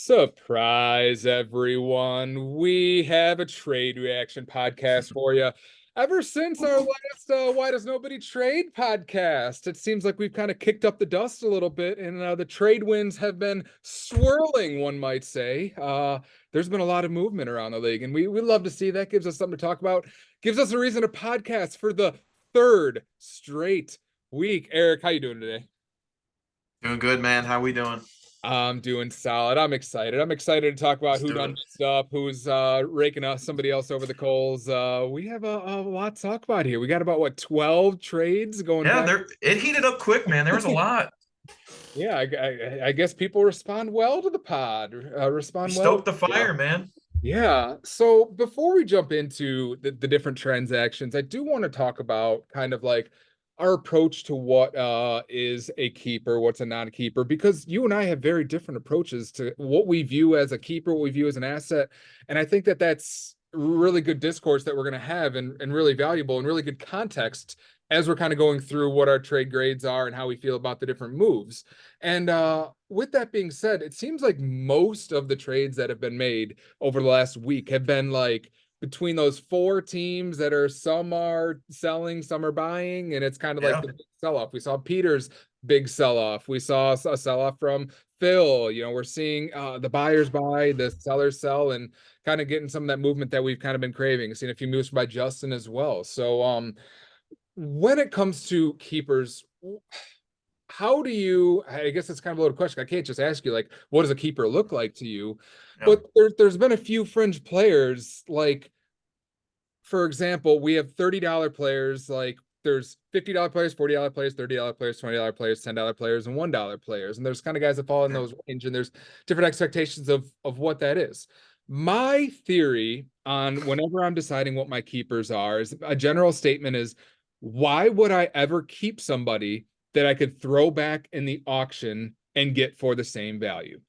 Surprise, everyone. We have a trade reaction podcast for you. Ever since our last Why Does Nobody Trade podcast, it seems like we've kind of kicked up the dust a little bit, and the trade winds have been swirling, one might say. There's been a lot of movement around the league, and we love to see that. Gives us something to talk about, gives us a reason to podcast for the third straight week. Eric, how you doing today? Doing good, man. How we doing? I'm doing solid. I'm excited. I'm excited to talk about Let's who do done it. stuff, who's raking us somebody else over the coals. We have a lot to talk about here. We got about what 12 trades going Yeah, back. there it heated up quick, man. There was a lot. Yeah, I guess people respond well to the pod. We Respond well. stoked the fire, man. Yeah. So before we jump into the different transactions, I do want to talk about kind of like our approach to what is a keeper, what's a non-keeper, because you and I have very different approaches to what we view as a keeper, what we view as an asset. And I think that that's really good discourse that we're going to have and really valuable and really good context as we're kind of going through what our trade grades are and how we feel about the different moves. And with that being said, it seems like most of the trades that have been made over the last week have been like between those four teams that are some are selling, some are buying, and it's kind of like Yeah. the big sell-off. We saw Peter's big sell-off. We saw a sell-off from Phil. We're seeing the buyers buy, the sellers sell, and kind of getting some of that movement that we've kind of been craving. Seen a few moves by Justin as well. So when it comes to keepers, how do you, I guess it's kind of a loaded question. I can't just ask you like what does a keeper look like to you? Yeah. But there's been a few fringe players, like for example, we have $30 players, like there's $50 players, $40 players, $30 players, $20 players, $10 players, and $1 players. And there's kind of guys that fall in Yeah. those range, and there's different expectations of what that is. My theory on whenever I'm deciding what my keepers are is a general statement is, why would I ever keep somebody that I could throw back in the auction and get for the same value?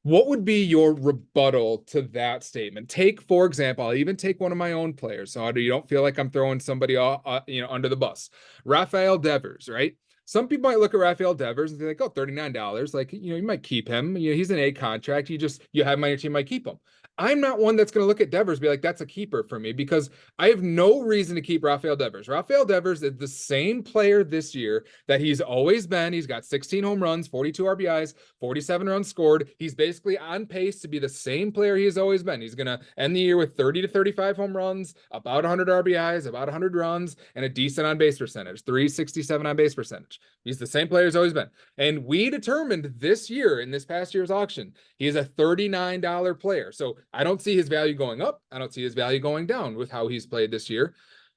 What would be your rebuttal to that statement? Take, for example, I'll even take one of my own players, so you don't feel like I'm throwing somebody under the bus. Rafael Devers, right? Some people might look at Rafael Devers and be like, "Oh, $39. Like, you might keep him. He's an A contract. You have him on your team, might keep him." I'm not one that's going to look at Devers and be like, "That's a keeper for me," because I have no reason to keep Rafael Devers. Rafael Devers is the same player this year that he's always been. He's got 16 home runs, 42 RBIs, 47 runs scored. He's basically on pace to be the same player he has always been. He's going to end the year with 30 to 35 home runs, about 100 RBIs, about 100 runs, and a decent on base percentage, 367 on base percentage. He's the same player he's always been. And we determined this year in this past year's auction, he is a $39 player. So I don't see his value going up. I don't see his value going down with how he's played this year.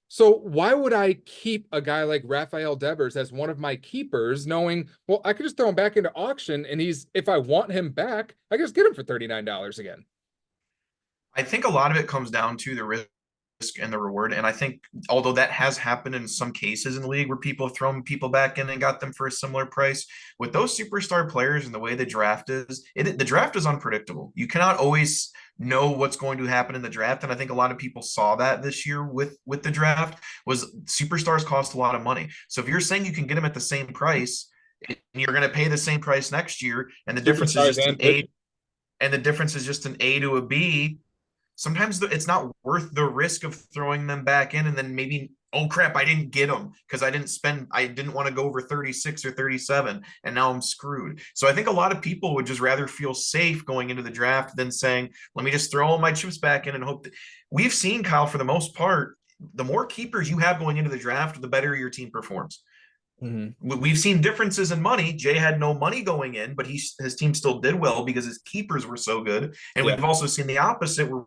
So why would I keep a guy like Rafael Devers as one of my keepers, knowing, well, I could just throw him back into auction and if I want him back, I can just get him for $39 again. I think a lot of it comes down to the risk and the reward. And I think although that has happened in some cases in the league where people have thrown people back in and got them for a similar price, with those superstar players and the way the draft is, the draft is unpredictable. You cannot always know what's going to happen in the draft. And I think a lot of people saw that this year with the draft was superstars cost a lot of money. So if you're saying you can get them at the same price, and you're going to pay the same price next year, and the difference is Superstars just an and A, pitching. and the difference is just an A to a B, sometimes it's not worth the risk of throwing them back in and then maybe, oh crap, I didn't get them because I didn't want to go over 36 or 37 and now I'm screwed. So I think a lot of people would just rather feel safe going into the draft than saying, let me just throw all my chips back in and hope that. We've seen, Kyle, for the most part, the more keepers you have going into the draft, the better your team performs. Mhm. We've seen differences in money. Jay had no money going in, but his team still did well because his keepers were so good. And Yeah. we've also seen the opposite, where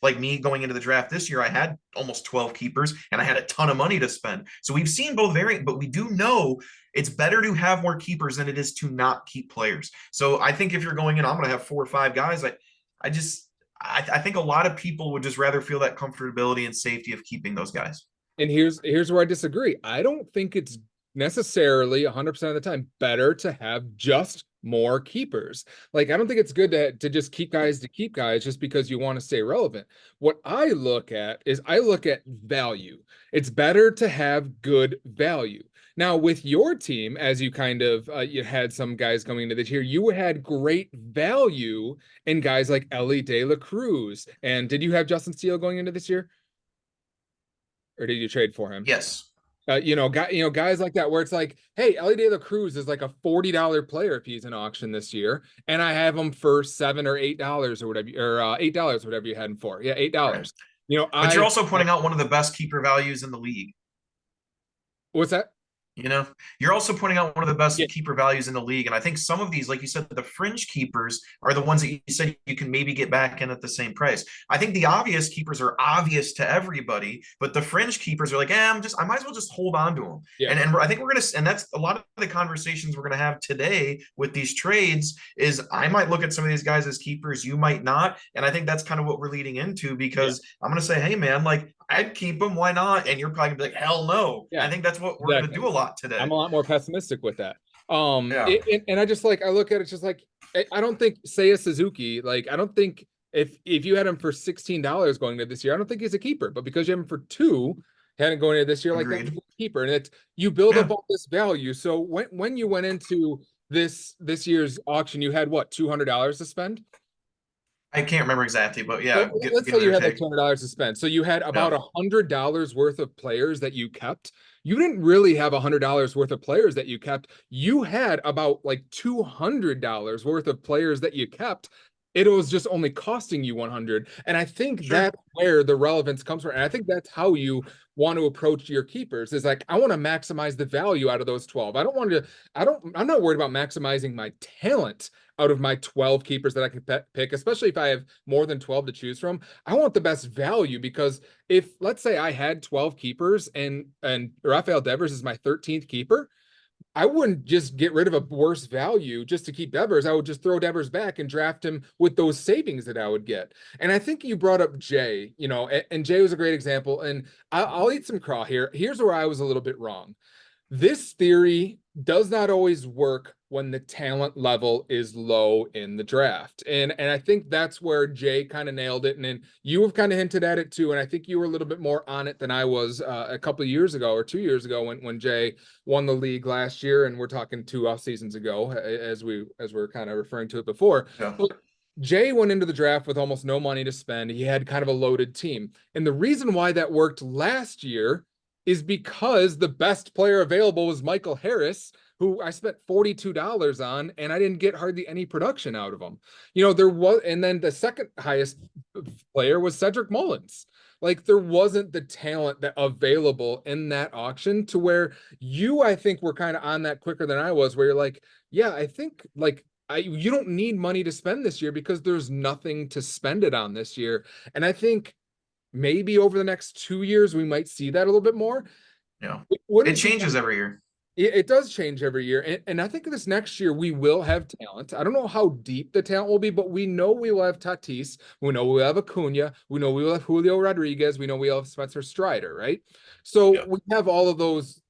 like me going into the draft this year, I had almost 12 keepers and I had a ton of money to spend. So we've seen both variant, but we do know it's better to have more keepers than it is to not keep players. So I think if you're going in, I'm going to have 4 or 5 guys. I think a lot of people would just rather feel that comfortability and safety of keeping those guys. And here's where I disagree. I don't think it's necessarily 100% of the time better to have just more keepers. Like, I don't think it's good to just keep guys to keep guys just because you want to stay relevant. What I look at is I look at value. It's better to have good value. Now, with your team, as you kind of you had some guys going into this year, you had great value in guys like Ellie De La Cruz. And did you have Justin Steele going into this year, or did you trade for him? Yes. Guys like that, where it's like, hey, Ellie De La Cruz is like a $40 player if he's in auction this year, and I have him for $7 or $8 or whatever, or $8 or whatever you had him for. Yeah, Right. $8. You know, But you're I also pointing out one of the best keeper values in the league. what's that? You know, you're also pointing out one of the Yeah, best keeper values in the league. And I think some of these, like you said, the fringe keepers are the ones that you said you can maybe get back in at the same price. I think the obvious keepers are obvious to everybody, but the fringe keepers are like, I might as well just hold on to them. yeah, And I think and that's a lot of the conversations we're gonna have today with these trades is I might look at some of these guys as keepers, you might not. And I think that's kind of what we're leading into yeah, because I'm gonna say, hey man, like I'd keep him. Why not? And you're probably gonna be like, hell no. I yeah. think that's what we're gonna Exactly. do a lot I'm today. a lot more pessimistic with that. Yeah, And I just like I look at it just like I don't think say a Suzuki, like I don't think if you had him for $16 going into this year, I don't think he's a keeper. But because you have him for two, had him going into this year, like that agreed. he's a keeper, and it's you build Yeah, up all this value. So when you went into this year's auction, you had what, $200 to spend? I can't remember exactly, but yeah, So let's say give it you or had like take. $200 to spend. So you had about Yeah, $100 worth of players that you kept. You didn't really have $100 worth of players that you kept. You had about like $200 worth of players that you kept. It was just only costing you 100. And I think sure. that's where the relevance comes from. And I think that's how you want to approach your keepers is like, I want to maximize the value out of those 12. I'm not worried about maximizing my talent out of my 12 keepers that I can pick, especially if I have more than 12 to choose from. I want the best value because if let's say I had 12 keepers and Rafael Devers is my 13th keeper, I wouldn't just get rid of a worse value just to keep Devers. I would just throw Devers back and draft him with those savings that I would get. And I think you brought up Jay, and Jay was a great example. And I'll eat some craw here. Here's where I was a little bit wrong. This theory does not always work when the talent level is low in the draft. And I think that's where Jay kind of nailed it. And then you have kind of hinted at it too. And I think you were a little bit more on it than I was a couple of years ago or 2 years ago when Jay won the league last year. And we're talking two off seasons ago, as we're kind of referring to it before. Yeah, But Jay went into the draft with almost no money to spend. He had kind of a loaded team. And the reason why that worked last year is because the best player available was Michael Harris, who I spent $42 on, and I didn't get hardly any production out of him. There was, and then the second highest player was Cedric Mullins. Like there wasn't the talent that available in that auction to where I think, were kind of on that quicker than I was, where you're like, yeah, I think like you don't need money to spend this year because there's nothing to spend it on this year. And I think maybe over the next 2 years, we might see that a little bit more. yeah. It It wouldn't be, changes every year. it does change every year. And I think this next year we will have talent. I don't know how deep the talent will be, but we know we will have Tatis. We know we'll have Acuna. We know we will have Julio Rodriguez. We know we'll have Spencer Strider, right? So Yeah, we have all of those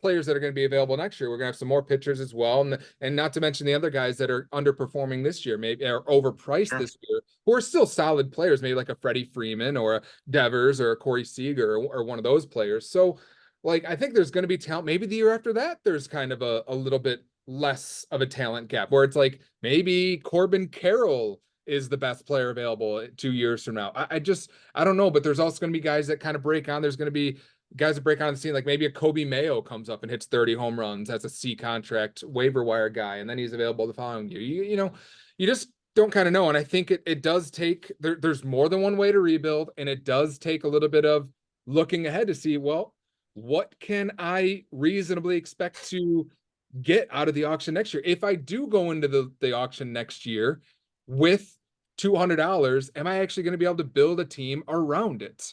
players that are going to be available next year. We're going to have some more pitchers as well. And not to mention the other guys that are underperforming this year, maybe are overpriced sure. this year, who are still solid players, maybe like a Freddie Freeman or a Devers or a Corey Seager or one of those players. So like I think there's going to be talent. Maybe the year after that, there's kind of a little bit less of a talent gap where it's like maybe Corbin Carroll is the best player available 2 years from now. I don't know, but there's also going to be guys that kind of break on. There's going to be guys that break on the scene, like maybe a Kobe Mayo comes up and hits 30 home runs as a C contract waiver wire guy, and then he's available the following year. You just don't kind of know. And I think it does take there's more than one way to rebuild, and it does take a little bit of looking ahead to see, well, what can I reasonably expect to get out of the auction next year? If I do go into the auction next year with $200, am I actually going to be able to build a team around it?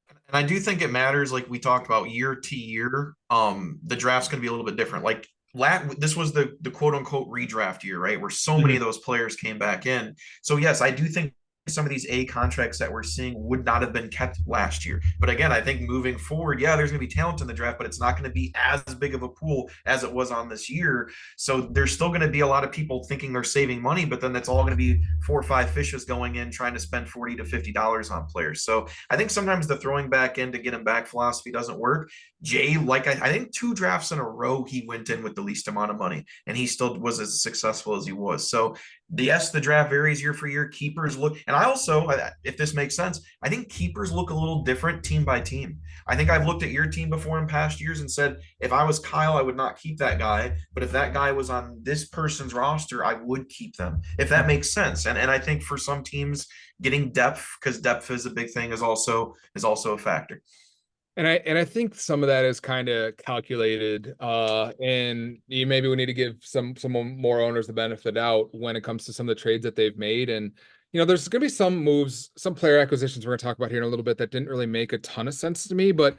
And I do think it matters, like we talked about year to year. The draft's going to be a little bit different. Like this was the quote unquote redraft year, right? Where so many of Mhm. those players came back in. So yes, I do think some of these A contracts that we're seeing would not have been kept last year. But again, I think moving forward, yeah, there's going to be talent in the draft, but it's not going to be as big of a pool as it was on this year. So there's still going to be a lot of people thinking they're saving money, but then that's all going to be 4 or 5 fishes going in trying to spend $40 to $50 on players. So I think sometimes the throwing back in to get him back philosophy doesn't work. Jay, like I think 2 drafts in a row, he went in with the least amount of money, and he still was as successful as he was. So yes, the draft varies year for year. Keepers look, and I also, if this makes sense, I think keepers look a little different team by team. I think I've looked at your team before in past years and said, if I was Kyle, I would not keep that guy. But if that guy was on this person's roster, I would keep them, if that makes sense. And I think for some teams, getting depth, because depth is a big thing, is also a factor. And I think some of that is kind of calculated, and you maybe we need to give some more owners the benefit out when it comes to some of the trades that they've made. And there's going to be some moves, some player acquisitions we're going to talk about here in a little bit that didn't really make a ton of sense to me. But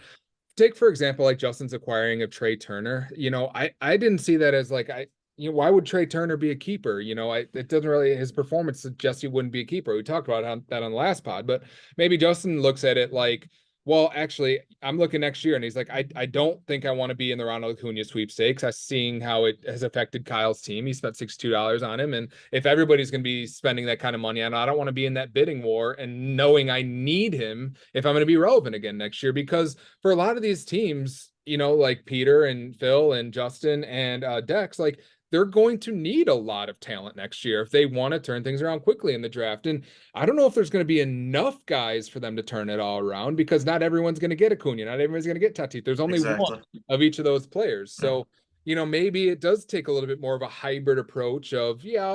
take for example, like Justin's acquiring of Trey Turner. I didn't see that as like why would Trey Turner be a keeper? It doesn't really, his performance suggests he wouldn't be a keeper. We talked about that on the last pod, but maybe Justin looks at it like, well, actually, I'm looking next year, and he's like, I don't think I want to be in the Ronald Acuna sweepstakes. I'm seeing how it has affected Kyle's team. He spent $62 on him, and if everybody's going to be spending that kind of money on, I don't want to be in that bidding war and knowing I need him if I'm going to be relevant again next year. Because for a lot of these teams, like Peter and Phil and Justin and Dex, like they're going to need a lot of talent next year if they want to turn things around quickly in the draft. And I don't know if there's going to be enough guys for them to turn it all around, because not everyone's going to get Acuna, not everyone's going to get Tatis. There's only one Exactly. of each of those players. Yeah. So, maybe it does take a little bit more of a hybrid approach of, yeah,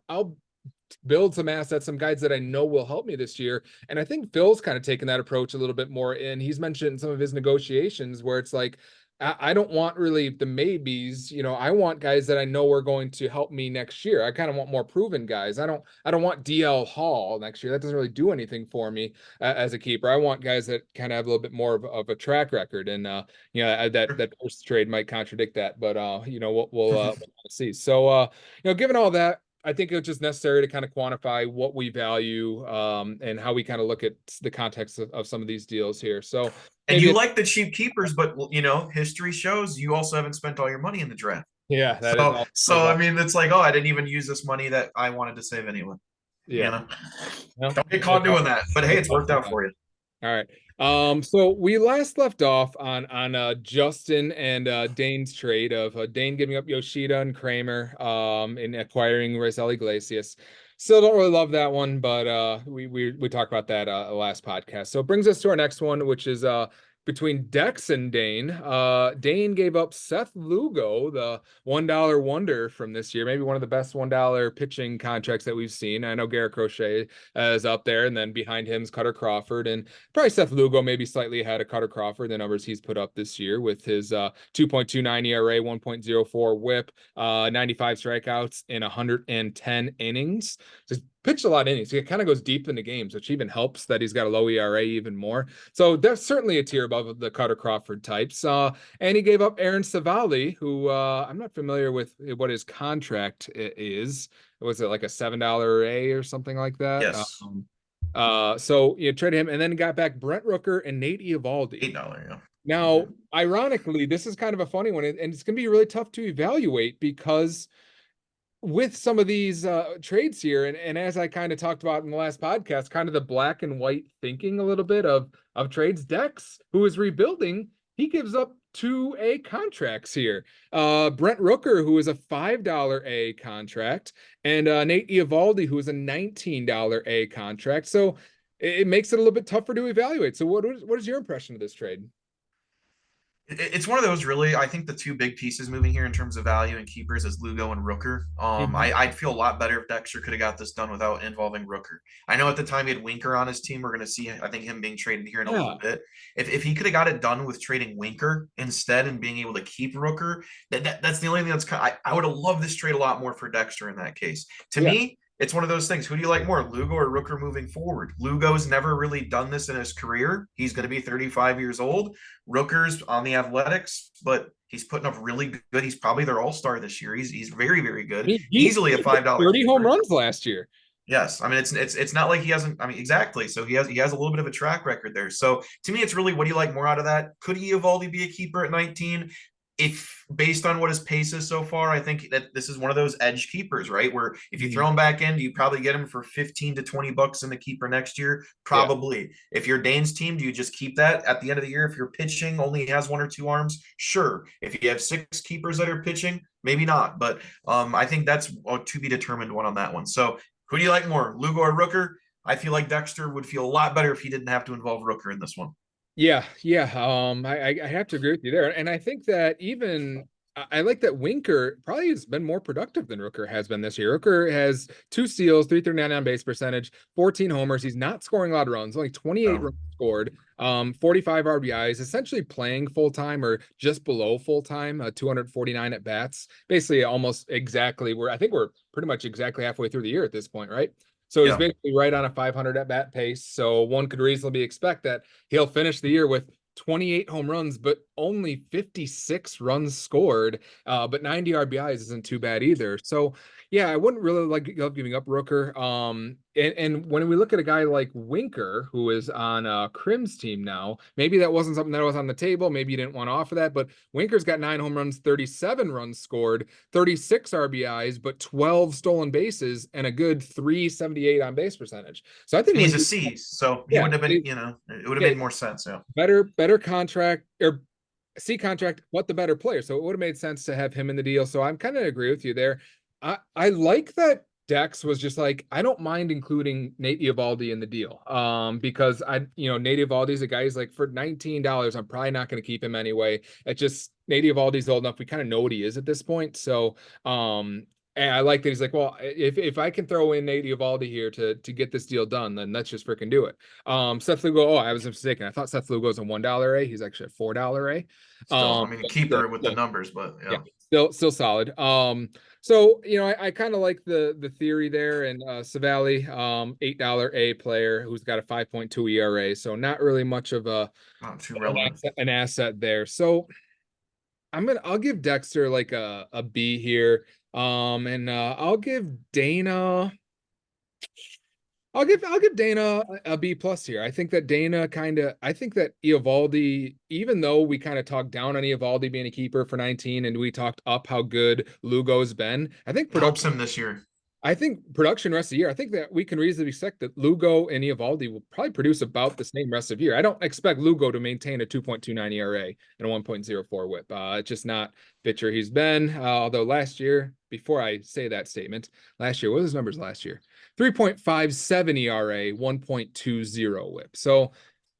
I'll build some assets, some guys that I know will help me this year. And I think Phil's kind of taken that approach a little bit more. And he's mentioned in some of his negotiations where it's like, I don't want really the maybes. I want guys that I know are going to help me next year. I kind of want more proven guys. I don't want DL Hall next year. That doesn't really do anything for me as a keeper. I want guys that kind of have a little bit more of a track record. And that first trade might contradict that, but we'll see. So given all that, I think it's just necessary to kind of quantify what we value, and how we kind of look at the context of some of these deals here. So And maybe you like the cheap keepers, but history shows you also haven't spent all your money in the draft. yeah, that is So, all. so I mean, it's like, oh, I didn't even use this money that I wanted to save anyway. You Yeah. know, No, don't get no caught doing problem. that. But hey, No it's worked problem. out for you. All right. So we last left off on Justin and Dane's trade of Dane giving up Yoshida and Kramer in acquiring Raisel Iglesias. Still don't really love that one, but we talked about that last podcast. So it brings us to our next one, which is between Dex and Dane. Dane gave up Seth Lugo, the $1 wonder from this year, maybe one of the best $1 pitching contracts that we've seen. I know Garrett Crochet is up there, and then behind him is Cutter Crawford, and probably Seth Lugo maybe slightly ahead of Cutter Crawford, the numbers he's put up this year with his 2.29 ERA, 1.04 WHIP, 95 strikeouts in 110 innings. Just pitched a lot of innings. It kind of goes deep into games, which even helps that he's got a low ERA even more. So that's certainly a tier above the Cutter Crawford types. And he gave up Aaron Savali, who I'm not familiar with what his contract is. Was it like a $7 A or something like that? Yes, So you traded him and then got back Brent Rooker and Nate Eovaldi. $8. Yeah. Now, ironically, this is kind of a funny one, and it's going to be really tough to evaluate because with some of these trades here, and as I kind of talked about in the last podcast, kind of the black and white thinking a little bit of trades. Dex, who is rebuilding, he gives up 2 A contracts here. Brent Rooker, who is a $5 A contract, and Nate Eovaldi, who is a $19 A contract. So it makes it a little bit tougher to evaluate. So what is your impression of this trade? It's one of those really, I think the two big pieces moving here in terms of value and keepers is Lugo and Rooker. Mhm. I'd feel a lot better if Dexter could have got this done without involving Rooker. I know at the time he had Winker on his team. We're going to see, I think, him being traded here in a little Yeah. bit. If he could have got it done with trading Winker instead and being able to keep Rooker, that's the only thing that's kind of, I would have loved this trade a lot more for Dexter in that case. To Yeah. me, it's one of those things. Who do you like more, Lugo or Rooker moving forward? Lugo's never really done this in his career. He's going to be 35 years old. Rooker's on the Athletics, but he's putting up really good. He's probably their all-star this year. He's very, very good. He Easily a hit $5 30 home keeper. runs last year. Yes, I mean it's not like he hasn't. I mean, exactly. So he has a little bit of a track record there. So to me, it's really what do you like more out of that? Could Eovaldi be a keeper at 19? If based on what his pace is so far, I think that this is one of those edge keepers, right? Where if you Mhm. throw him back in, do you probably get him for 15 to 20 bucks in the keeper next year? Yeah. Probably. If you're Dane's team, do you just keep that at the end of the year? If your pitching only has one or two arms, sure. If you have six keepers that are pitching, maybe not. But I think that's a to be determined one on that one. So who do you like more, Lugo or Rooker? I feel like Dexter would feel a lot better if he didn't have to involve Rooker in this one. Yeah, yeah. I have to agree with you there. And I think that even I like that Winker probably has been more productive than Rooker has been this year. Rooker has 2 steals, 339 on base percentage, 14 homers. He's not scoring a lot of runs, only 28 No. runs scored, 45 RBIs, essentially playing full time or just below full time, 249 at bats, basically almost exactly where I think we're pretty much exactly halfway through the year at this point, right? So he's Yeah. basically right on a 500 at bat pace. So one could reasonably expect that he'll finish the year with 28 home runs, but only 56 runs scored. But 90 RBIs isn't too bad either. So yeah, I wouldn't really love giving up Rooker. And when we look at a guy like Winker, who is on Crim's team now, maybe that wasn't something that was on the table. Maybe you didn't want to offer that, but Winker's got 9 home runs, 37 runs scored, 36 RBIs, but 12 stolen bases and a good 378 on base percentage. So I think And he's a Winker, C, so he yeah, wouldn't have been, it would have yeah, made more sense. Yeah. better contract or C contract, but the better player. So it would have made sense to have him in the deal. So I'm kind of agree with you there. I like that Dex was just like, I don't mind including Nate Eovaldi in the deal. Because Nate Eovaldi's a guy who's like for $19, I'm probably not going to keep him anyway. It just Nate Eovaldi's old enough. We kind of know what he is at this point. So and I like that he's like, well, if I can throw in Nate Eovaldi here to get this deal done, then let's just freaking do it. Seth Lugo. Oh, I was mistaken. I thought Seth Lugo was a $1 A. He's actually a $4 A. Still, I mean, a But still, keeper with the still, numbers, but yeah, yeah. still solid. So I kind of like the theory there, and Savali, $8 A player who's got a 5.2 ERA, so not really much of Not too relevant. an asset there. So I'll give Dexter like a B here. And I'll give Dana. I'll give Dana a B plus here. I think that I think that Eovaldi, even though we kind of talked down on Eovaldi being a keeper for 19 and we talked up how good Lugo's been, It helps him this year. I think production rest of the year, I think that we can reasonably expect that Lugo and Eovaldi will probably produce about the same rest of the year. I don't expect Lugo to maintain a 2.29 ERA and a 1.04 whip. It's just not pitcher he's been. Although last year, before I say that statement, last year, what was his numbers last year? 3.57 ERA, 1.20 whip. So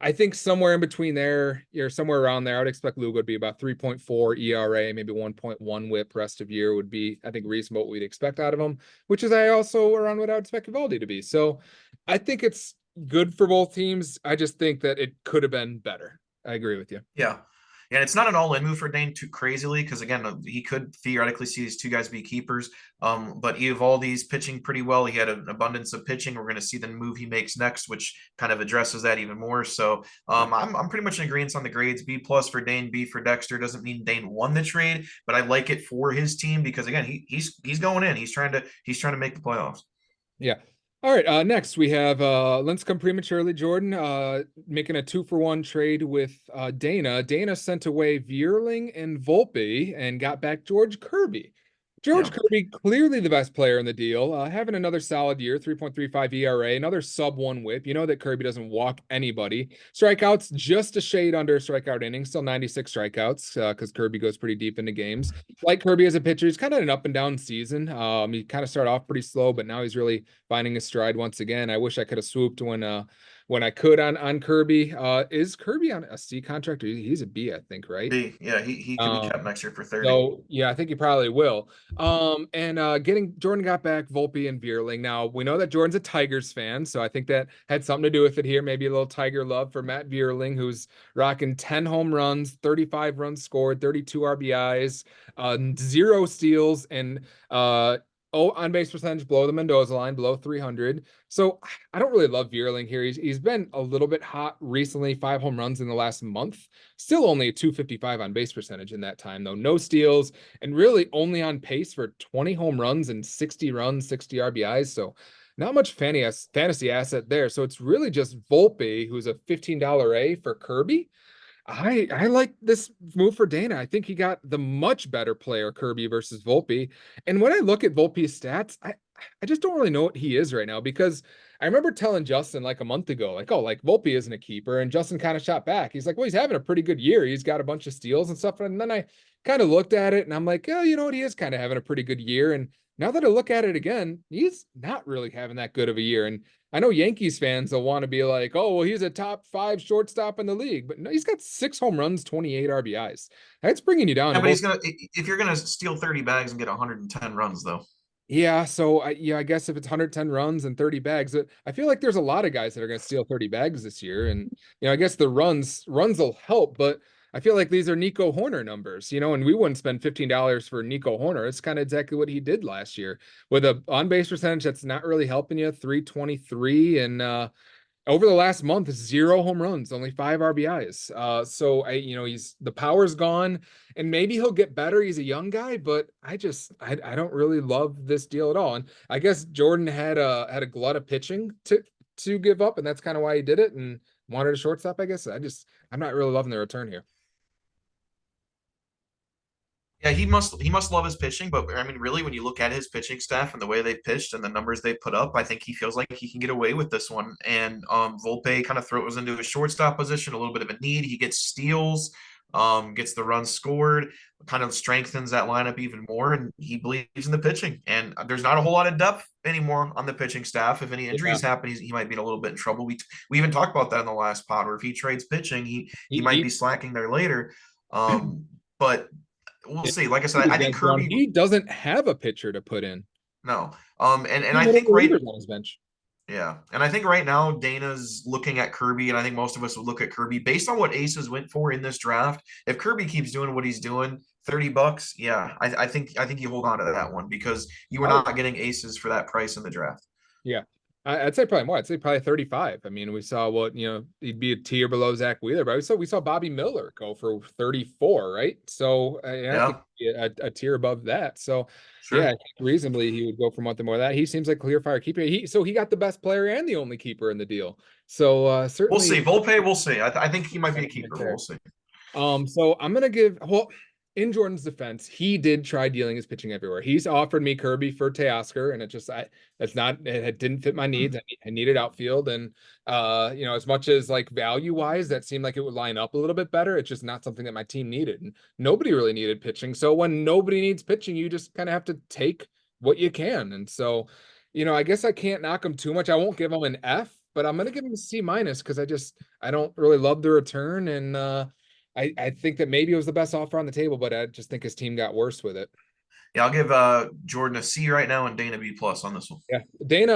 I think somewhere in between there, or somewhere around there, I would expect Lugo to be about 3.4 ERA, maybe 1.1 whip rest of year would be, I think, reasonable what we'd expect out of him, which is I also around what I would expect Vivaldi to be. So I think it's good for both teams. I just think that it could have been better. I agree with you. Yeah. And it's not an all-in move for Dane too crazily because again, he could theoretically see these two guys be keepers. But Eovaldi's pitching pretty well. He had an abundance of pitching. We're going to see the move he makes next, which kind of addresses that even more. So I'm pretty much in agreement on the grades. B plus for Dane, B for Dexter. Doesn't mean Dane won the trade, but I like it for his team because again, he's going in. He's trying to make the playoffs. Yeah. All right. Next we have Lincecum prematurely, Jordan, making a 2-for-1 trade with Dana. Dana sent away Vierling and Volpe and got back George Kirby. George Yeah. Kirby, clearly the best player in the deal, having another solid year, 3.35 ERA, another sub one whip. You know that Kirby doesn't walk anybody. Strikeouts just a shade under strikeout innings, still 96 strikeouts because Kirby goes pretty deep into games. Like Kirby as a pitcher, he's kind of an up and down season. He kind of started off pretty slow, but now he's really finding his stride once again. I wish I could have swooped when I could on Kirby. Is Kirby on a C contract? Or he's a B, I think, right? B. Yeah, he could be kept Um, next year for 30. so yeah, I think he probably will. And getting Jordan got back Volpe and Vierling. Now we know that Jordan's a Tigers fan, so I think that had something to do with it here. Maybe a little Tiger love for Matt Vierling, who's rocking 10 home runs, 35 runs scored, 32 RBIs, 0 steals, and on base percentage below the Mendoza line, below 300. So I don't really love Vierling here. He's been a little bit hot recently, 5 home runs in the last month. Still only a 255 on base percentage in that time, though. No steals, and really only on pace for 20 home runs and 60 runs, 60 RBIs. So not much fantasy asset there. So it's really just Volpe, who's a $15 A for Kirby. I like this move for Dana. I think he got the much better player, Kirby versus Volpe. And when I look at Volpe's stats, I just don't really know what he is right now, because I remember telling Justin like a month ago, like, oh, like Volpe isn't a keeper. And Justin kind of shot back. He's like, well, he's having a pretty good year. He's got a bunch of steals and stuff. And then I kind of looked at it and I'm like, oh, you know what? He is kind of having a pretty good year. And now that I look at it again, he's not really having that good of a year. And I know Yankees fans will want to be like, oh, well, he's a top 5 shortstop in the league, but no, he's got 6 home runs, 28 RBIs. That's bringing you down Yeah, to but both. he's gonna if you're gonna steal 30 bags and get 110 runs though. Yeah, so yeah, I guess if it's 110 runs and 30 bags, I feel like there's a lot of guys that are going to steal 30 bags this year, and I guess the runs will help, but I feel like these are Nico Horner numbers, and we wouldn't spend $15 for Nico Horner. It's kind of exactly what he did last year with a on base percentage that's not really helping you, 323, and over the last month, 0 home runs, only 5 RBIs. So he's the power's gone, and maybe he'll get better. He's a young guy, but I don't really love this deal at all. And I guess Jordan had a glut of pitching to give up, and that's kind of why he did it and wanted a shortstop. I guess I'm not really loving the return here. Yeah, he must love his pitching, but I mean, really, when you look at his pitching staff and the way they pitched and the numbers they put up, I think he feels like he can get away with this one. And Volpe kind of throws into a shortstop position, a little bit of a need. He gets steals, gets the runs scored, kind of strengthens that lineup even more, and he believes in the pitching. And there's not a whole lot of depth anymore on the pitching staff. If any Yeah, injuries happen, he might be in a little bit in trouble. We even talked about that in the last pod, where if he trades pitching, he might be he slacking there later. But we'll he see. Like I said, I think Kirby, he doesn't have a pitcher to put in. no. And He I had think relievers on his bench. yeah, and I think right now Dana's looking at Kirby, and I think most of us would look at Kirby based on what Aces went for in this draft. If Kirby keeps doing what he's doing, $30, yeah, I think you hold on to that one because you were Oh, not getting Aces for that price in the draft. yeah. I'd say probably more. I'd say probably 35. I mean, we saw he'd be a tier below Zach Wheeler, but we saw Bobby Miller go for 34, right? So I think Yeah, a tier above that. So yeah, I sure. think reasonably he would go for something more of that. He seems like clear fire keeper. He got the best player and the only keeper in the deal. So We'll certainly see. Volpe, we'll see. I think he might be a right keeper, but we'll there. see. So I'm gonna give in Jordan's defense, he did try dealing his pitching everywhere. He's offered me Kirby for Teoscar, and it didn't fit my needs. I needed outfield, and as much as like value wise, that seemed like it would line up a little bit better. It's just not something that my team needed, and nobody really needed pitching. So when nobody needs pitching, you just kind of have to take what you can. And so, I guess I can't knock him too much. I won't give him an F, but I'm gonna give him a C minus because I don't really love the return, and I think that maybe it was the best offer on the table, but I just think his team got worse with it. Yeah, I'll give Jordan a C right now and Dana B plus on this one. Yeah.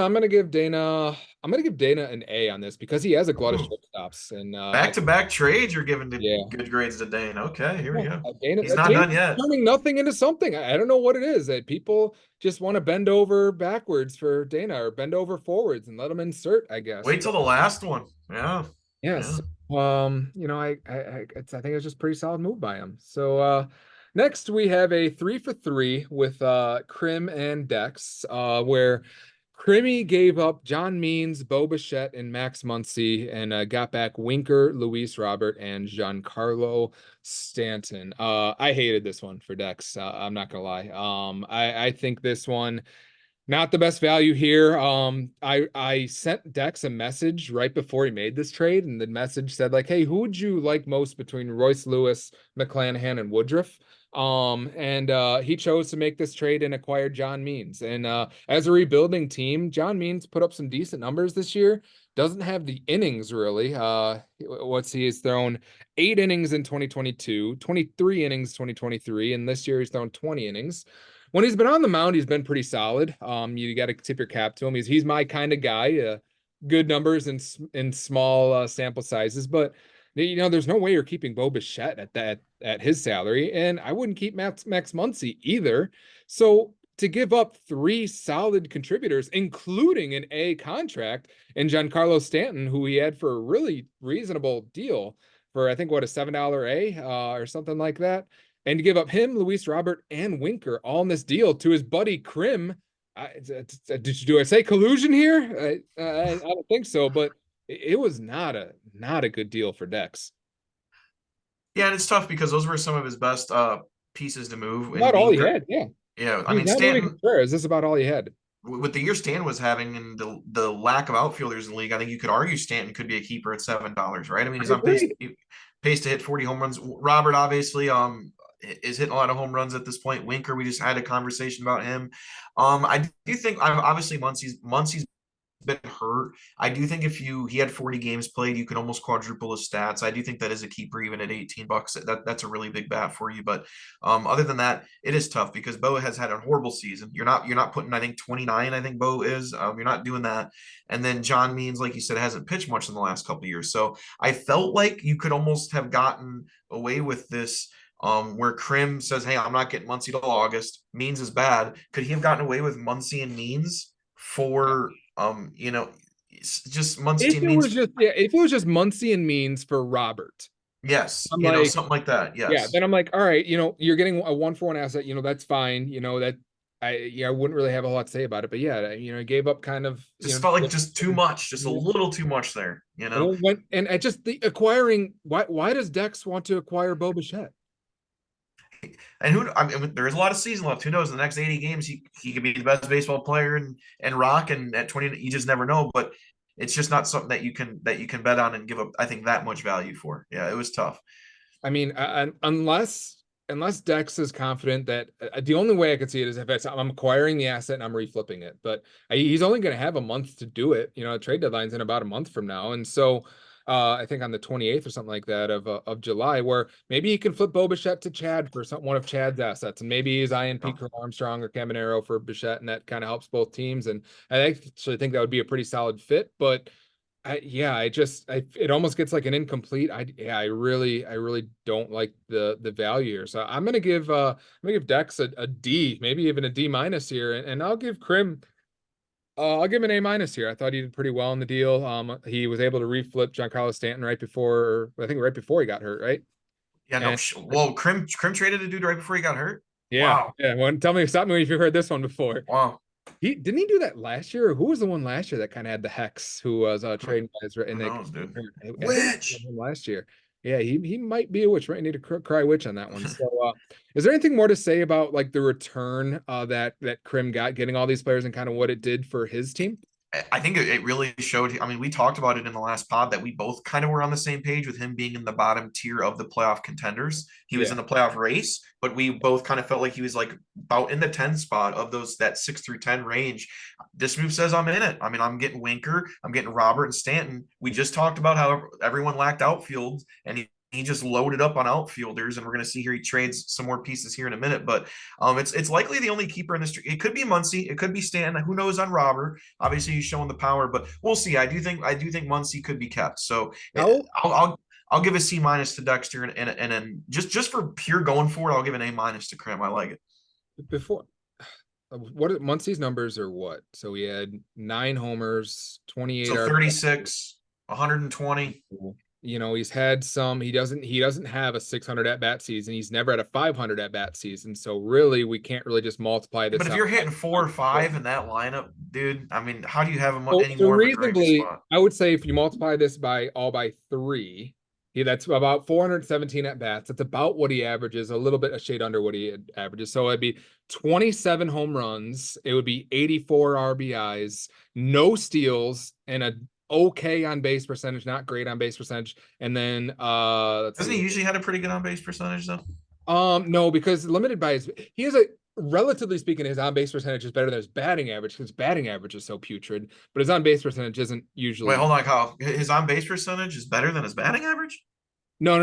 I'm gonna give Dana an A on this because he has a glut of Ooh. shortstops. And Back-to-back trades, you're giving the yeah. good grades to Dane. Okay, here we Yeah, go. He's not done Dana's yet. turning nothing into something. I don't know what it is that people just want to bend over backwards for Dana or bend over forwards and let him insert, I guess. Wait till the last one. Yeah, yeah. Yes. I think it's just pretty solid move by him. So next we have a 3 for 3 with Krim and Dex, where Crimmy gave up John Means, Bo Bichette, and Max Muncy, and got back Winker, Luis Robert, and Giancarlo Stanton. I hated this one for Dex. I'm not gonna lie. I think this one not the best value here. I sent Dex a message right before he made this trade, and the message said like, "Hey, who would you like most between Royce Lewis, McClanahan, and Woodruff?" And he chose to make this trade and acquire John Means. And as a rebuilding team, John Means put up some decent numbers this year. Doesn't have the innings really. He's thrown 8 innings in 2022, 23 innings 2023, and this year he's thrown 20 innings. When he's been on the mound, he's been pretty solid. You got to tip your cap to him. He's my kind of guy. Good numbers in small sample sizes, but there's no way you're keeping Bo Bichette at his salary, and I wouldn't keep Max Muncy either. So to give up 3 solid contributors, including an A contract, and Giancarlo Stanton, who he had for a really reasonable deal for I think what a $7 A or something like that, and to give up him, Luis Robert, and Winker all in this deal to his buddy Krim. Do I say collusion here? I don't think so, but it was not a good deal for Dex. Yeah, and it's tough because those were some of his best pieces to move. And About all being he had, yeah. yeah, I He was mean not moving Stanton Contreras. This is about all he had. with the year Stanton was having and the lack of outfielders in the league, I think you could argue Stanton could be a keeper at $7, right? I mean, I he's on pace agree. pace to hit 40 home runs. Robert obviously is hitting a lot of home runs at this point. Winker, we just had a conversation about him. I do think obviously Muncie's been hurt. I do think if he had 40 games played, you could almost quadruple his stats. I do think that is a keeper even at $18. That's a really big bat for you. But other than that, it is tough because Bo has had a horrible season. You're not putting, I think, 29, I think Bo is. You're not doing that. And then John Means, like you said, hasn't pitched much in the last couple of years. So I felt like you could almost have gotten away with this where Krim says, "Hey, I'm not getting Muncie till August." Means is bad. Could he have gotten away with Muncie and Means for just Muncie If and it was Means? just yeah, if it was just Muncie and Means for Robert, Yes, I'm like, something like that. yeah, Yes, then I'm like, all right, you're getting a 1-for-1 asset, that's fine. That I wouldn't really have a lot to say about it, but yeah, I gave up kind of, just felt like just too much, just a yeah. little too much there. And then went and I just the acquiring. Why does Dex want to acquire Bo Bichette? And who I mean, there's a lot of season left. Who knows? The next 80 games, he could be the best baseball player and rock. And at 20, you just never know. But it's just not something that you can bet on and give up. I think that much value for. Yeah, it was tough. I mean, unless Dex is confident that the only way I could see it is if I'm acquiring the asset and I'm reflipping it, but he's only going to have a month to do it. Trade deadline's in about a month from now, and so I think on the 28th or something like that of July, where maybe he can flip Bo Bichette to Chad for one of Chad's assets, and maybe he's eyeing Pete Armstrong or Caminero for Bichette, and that kind of helps both teams. And I actually think that would be a pretty solid fit, but. It almost gets like an incomplete. I really don't like the value here. So I'm gonna give Dex a D, maybe even a D minus here, and I'll give Krim. I'll give him an A minus here. I thought he did pretty well in the deal. He was able to reflip Giancarlo Stanton I think right before he got hurt, right? Yeah, no. And Well, Krim traded a dude right before he got hurt. yeah, Wow, yeah. Stop me if you've heard this one before. wow. He didn't he do that last year? Or who was the one last year that kind of had the hex? Who was Who, trading guys right? who And they knows, dude? I think it was Which him last year. Yeah, he might be a witch. Right, need to cry witch on that one. So, is there anything more to say about like the return that Krim got, getting all these players and kind of what it did for his team? I think it really showed. I mean, we talked about it in the last pod that we both kind of were on the same page with him being in the bottom tier of the playoff contenders. He was Yeah. in the playoff race, but we both kind of felt like he was like about in the 10 spot of that 6 through 10 range. This move says I'm in it. I mean, I'm getting Winker, I'm getting Robert and Stanton. We just talked about how everyone lacked outfield, and he just loaded up on outfielders, and we're going to see here he trades some more pieces here in a minute. But it's likely the only keeper in this. It could be Muncie, it could be Stanton. Who knows on Robert? Obviously, he's showing the power, but we'll see. I do think Muncie could be kept. So How I'll give a C minus to Dexter, and then just for pure going for it, I'll give an A minus to Krim. I like it. before what Muncie's numbers are what? So he had 9 homers, 28 So RBI. 36, 120. He's had some. He doesn't have a 600 at bat season. He's never had a 500 at bat season. So really, we can't really just multiply But this if out. you're hitting 4 or 5 in that lineup, dude, I mean, how do you have him any So more of a grade reasonably, spot? I would say if you multiply this by 3, that's about 417 at bats. That's about what he averages, a shade under what he averages. So it'd be 27 home runs. It would be 84 RBIs, no steals, and a okay on base percentage, not great on base percentage. And then let's Doesn't he see. usually had a pretty good on base percentage though? No, because limited by he has a relatively speaking, his on base percentage is better than his batting average because his batting average is so putrid, but his on base percentage isn't Wait, usually. hold on, Kyle. His on base percentage is better than his batting average? No.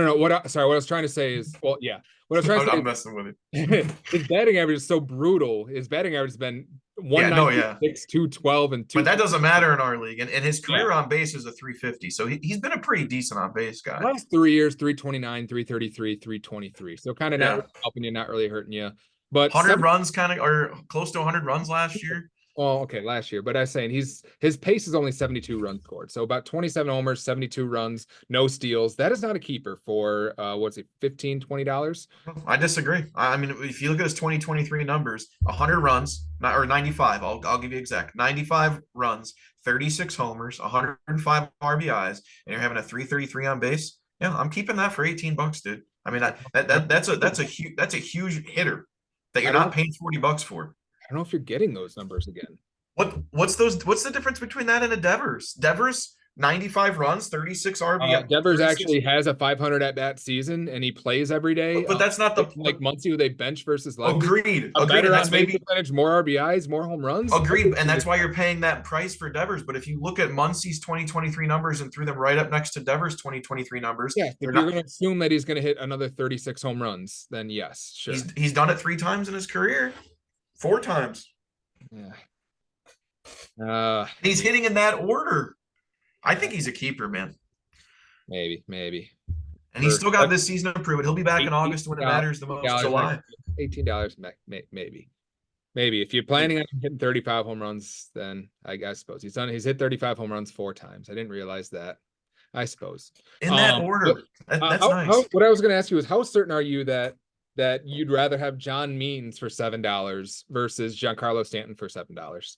Sorry, what I was trying to say is, well, yeah, what I was trying to I'm say messing with is it. his batting average is so brutal. His batting average has been Yeah, no, yeah. 196, 212, and But two. that doesn't matter in our league. And his Yeah, career on base is a 350. So he's been a pretty decent on base guy. last 3 years, 329, 333, 323. So kind of not Yeah. really helping you, not really hurting you. But 100 runs kind of, or close to 100 runs last year. well, okay, last year, but I was saying his pace is only 72 runs scored. So about 27 homers, 72 runs, no steals. That is not a keeper for what's it, 15, $20? I disagree. I mean, if you look at his 2023 numbers, 100 runs, or 95, I'll give you exact 95 runs, 36 homers, 105 RBIs, and you're having a 333 on base. Yeah, I'm keeping that for $18, dude. I mean, that's a huge hitter that I you're not don't paying $40 for. I don't know if you're getting those numbers again. What's the difference between that and a Devers? Devers 95 runs, 36 RBI, Devers 36. actually has a 500 at bat season, and he plays every day. But that's not the Like Muncy, who they bench versus lefty, a agreed, better and on that's base maybe percentage, more RBIs, more home runs. agreed, and that's why you're paying that price for Devers. But if you look at Muncy's 2023 numbers and threw them right up next to Devers' 2023 numbers, Yeah, if they're you're not. going to assume that he's going to hit another 36 home runs, then yes, sure. He's done it 3 times in his career, 4 times. Yeah. He's hitting in that order. I think he's a keeper, man. Maybe. And he's still got this season to prove it. He'll be back in August when it matters the most, July. $18, maybe. Maybe if you're planning on hitting 35 home runs, then I suppose he's hit 35 home runs 4 times. I didn't realize that. I suppose In that order. That's nice. What I was going to ask you is, how certain are you that you'd rather have John Means for $7 versus Giancarlo Stanton for $7?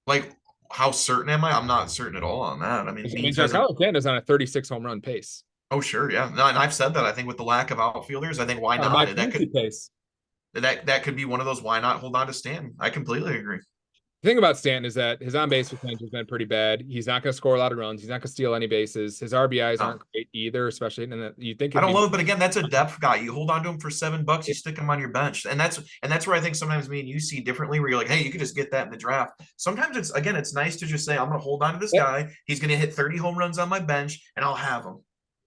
Like, how certain am I? I'm not certain at all on that. I mean, Means hasn't. Giancarlo Stanton is on a 36 home run pace. Oh, sure, yeah. No, and I've said that. I think with the lack of outfielders, I think why On not? That could pace. that could be one of those why not hold on to Stanton. I completely agree. The thing about Stanton is that his on-base percentage has been pretty bad. He's not going to score a lot of runs. He's not going to steal any bases. His RBIs aren't great either, especially in you think I don't love it, but again, that's a depth guy. You hold on to him for $7, you stick him on your bench, and that's where I think sometimes me and you see differently. Where you're like, hey, you could just get that in the draft. Sometimes it's nice to just say, I'm going to hold on to this guy. He's going to hit 30 home runs on my bench, and I'll have him.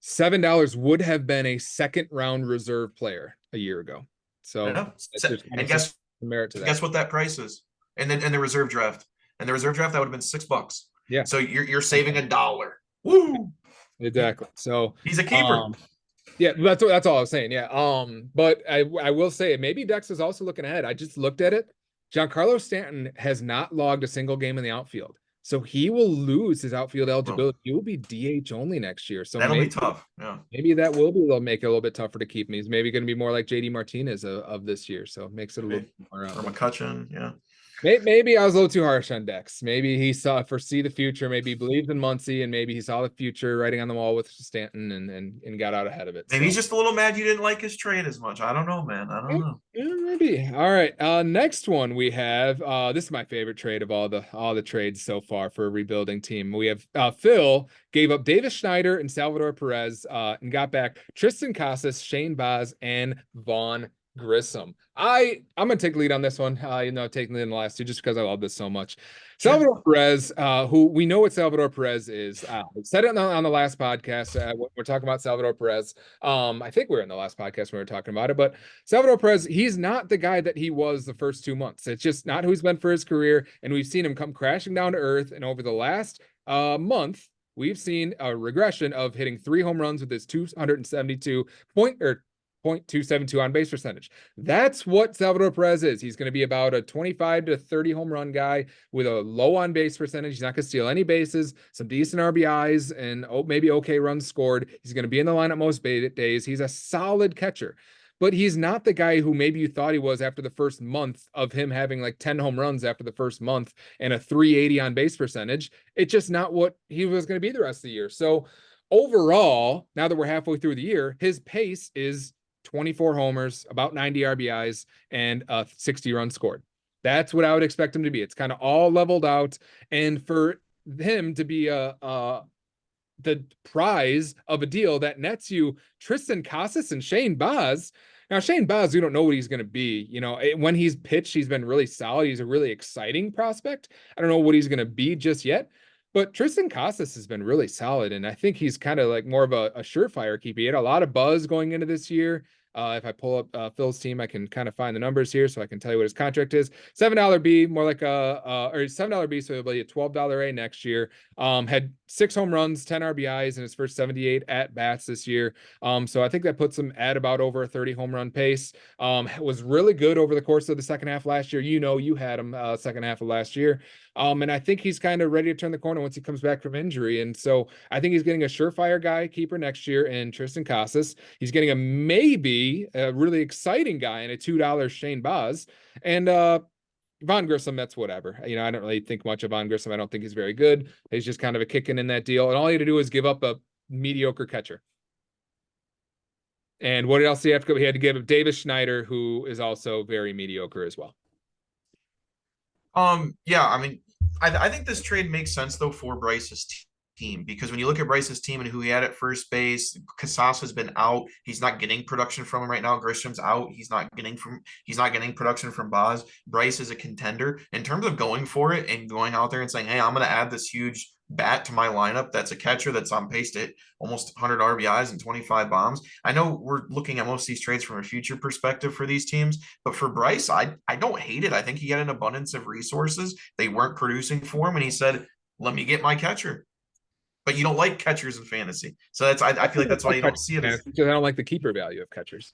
$7 would have been a second-round reserve player a year ago. So, and guess merit to that. Guess what that price is? And then in the reserve draft. And the reserve draft, that would have been $6. Yeah. So you're saving $1. Woo! Exactly. So he's a keeper. Yeah, that's all I was saying. Yeah. But I will say maybe Dex is also looking ahead. I just looked at it. Giancarlo Stanton has not logged a single game in the outfield. So he will lose his outfield eligibility. He will be DH only next year. So that'll be tough. Yeah. Maybe that will make it a little bit tougher to keep him. He's maybe going to be more like JD Martinez of this year. So it makes it a little more. Or McCutcheon. Yeah. Maybe I was a little too harsh on Dex. Maybe he foresee the future. Maybe he believes in Muncy, and maybe he saw the future writing on the wall with Stanton and got out ahead of it. Maybe he's just a little mad you didn't like his trade as much. I don't know, man. I don't know. Yeah, maybe. All right. Next one we have. This is my favorite trade of all the trades so far for a rebuilding team. We have Phil gave up Davis Schneider and Salvador Perez and got back Tristan Casas, Shane Baz, and Vaughn Grissom. I'm gonna take the lead on this one. Taking in the last two just because I love this so much. Salvador Perez, who we know what Salvador Perez is. I said it on the last podcast. We're talking about Salvador Perez. I think we're in the last podcast when we were talking about it, but Salvador Perez, he's not the guy that he was the first 2 months. It's just not who he's been for his career, and we've seen him come crashing down to earth. And over the last month, we've seen a regression of hitting 3 home runs with his 0.272 on base percentage. That's what Salvador Perez is. He's going to be about a 25 to 30 home run guy with a low on base percentage. He's not going to steal any bases, some decent RBIs, and maybe okay runs scored. He's going to be in the lineup most days. He's a solid catcher, but he's not the guy who maybe you thought he was after the first month of him having like 10 home runs after the first month and a 380 on base percentage. It's just not what he was going to be the rest of the year. So overall, now that we're halfway through the year, his pace is 24 homers, about 90 RBIs, and 60 runs scored. That's what I would expect him to be. It's kind of all leveled out. And for him to be the prize of a deal that nets you Tristan Casas and Shane Baz. Now, Shane Baz, we don't know what he's going to be. When he's pitched, he's been really solid. He's a really exciting prospect. I don't know what he's going to be just yet. But Tristan Casas has been really solid, and I think he's kind of like more of a surefire keeper. He had a lot of buzz going into this year. If I pull up Phil's team, I can kind of find the numbers here so I can tell you what his contract is. $7 B, more like or $7 B, so it'll be a $12 A next year. Had 6 home runs, 10 RBIs in his first 78 at bats this year. So I think that puts him at about over a 30 home run pace. Was really good over the course of the second half last year. You know, you had him second half of last year. And I think he's kind of ready to turn the corner once he comes back from injury. And so I think he's getting a surefire guy keeper next year in Tristan Casas. He's getting a really exciting guy in a $2 Shane Baz. And Von Grissom, that's whatever. You know, I don't really think much of Von Grissom. I don't think he's very good. He's just kind of a kicking in that deal. And all he had to do is give up a mediocre catcher. And what else did he have to go? He had to give up Davis Schneider, who is also very mediocre as well. Yeah, I mean, I think this trade makes sense though for Bryce's team, because when you look at Bryce's team and who he had at first base, Casas has been out. He's not getting production from him right now. Grisham's out. He's not getting production from Baz. Bryce is a contender in terms of going for it and going out there and saying, "Hey, I'm going to add this huge bat to my lineup that's a catcher that's on pace to hit almost 100 RBIs and 25 bombs." I know we're looking at most of these trades from a future perspective for these teams, but for Bryce, I don't hate it. I think he had an abundance of resources. They weren't producing for him, and he said, "Let me get my catcher." But you don't like catchers in fantasy, so I feel like that's why you don't see it as. I don't like the keeper value of catchers.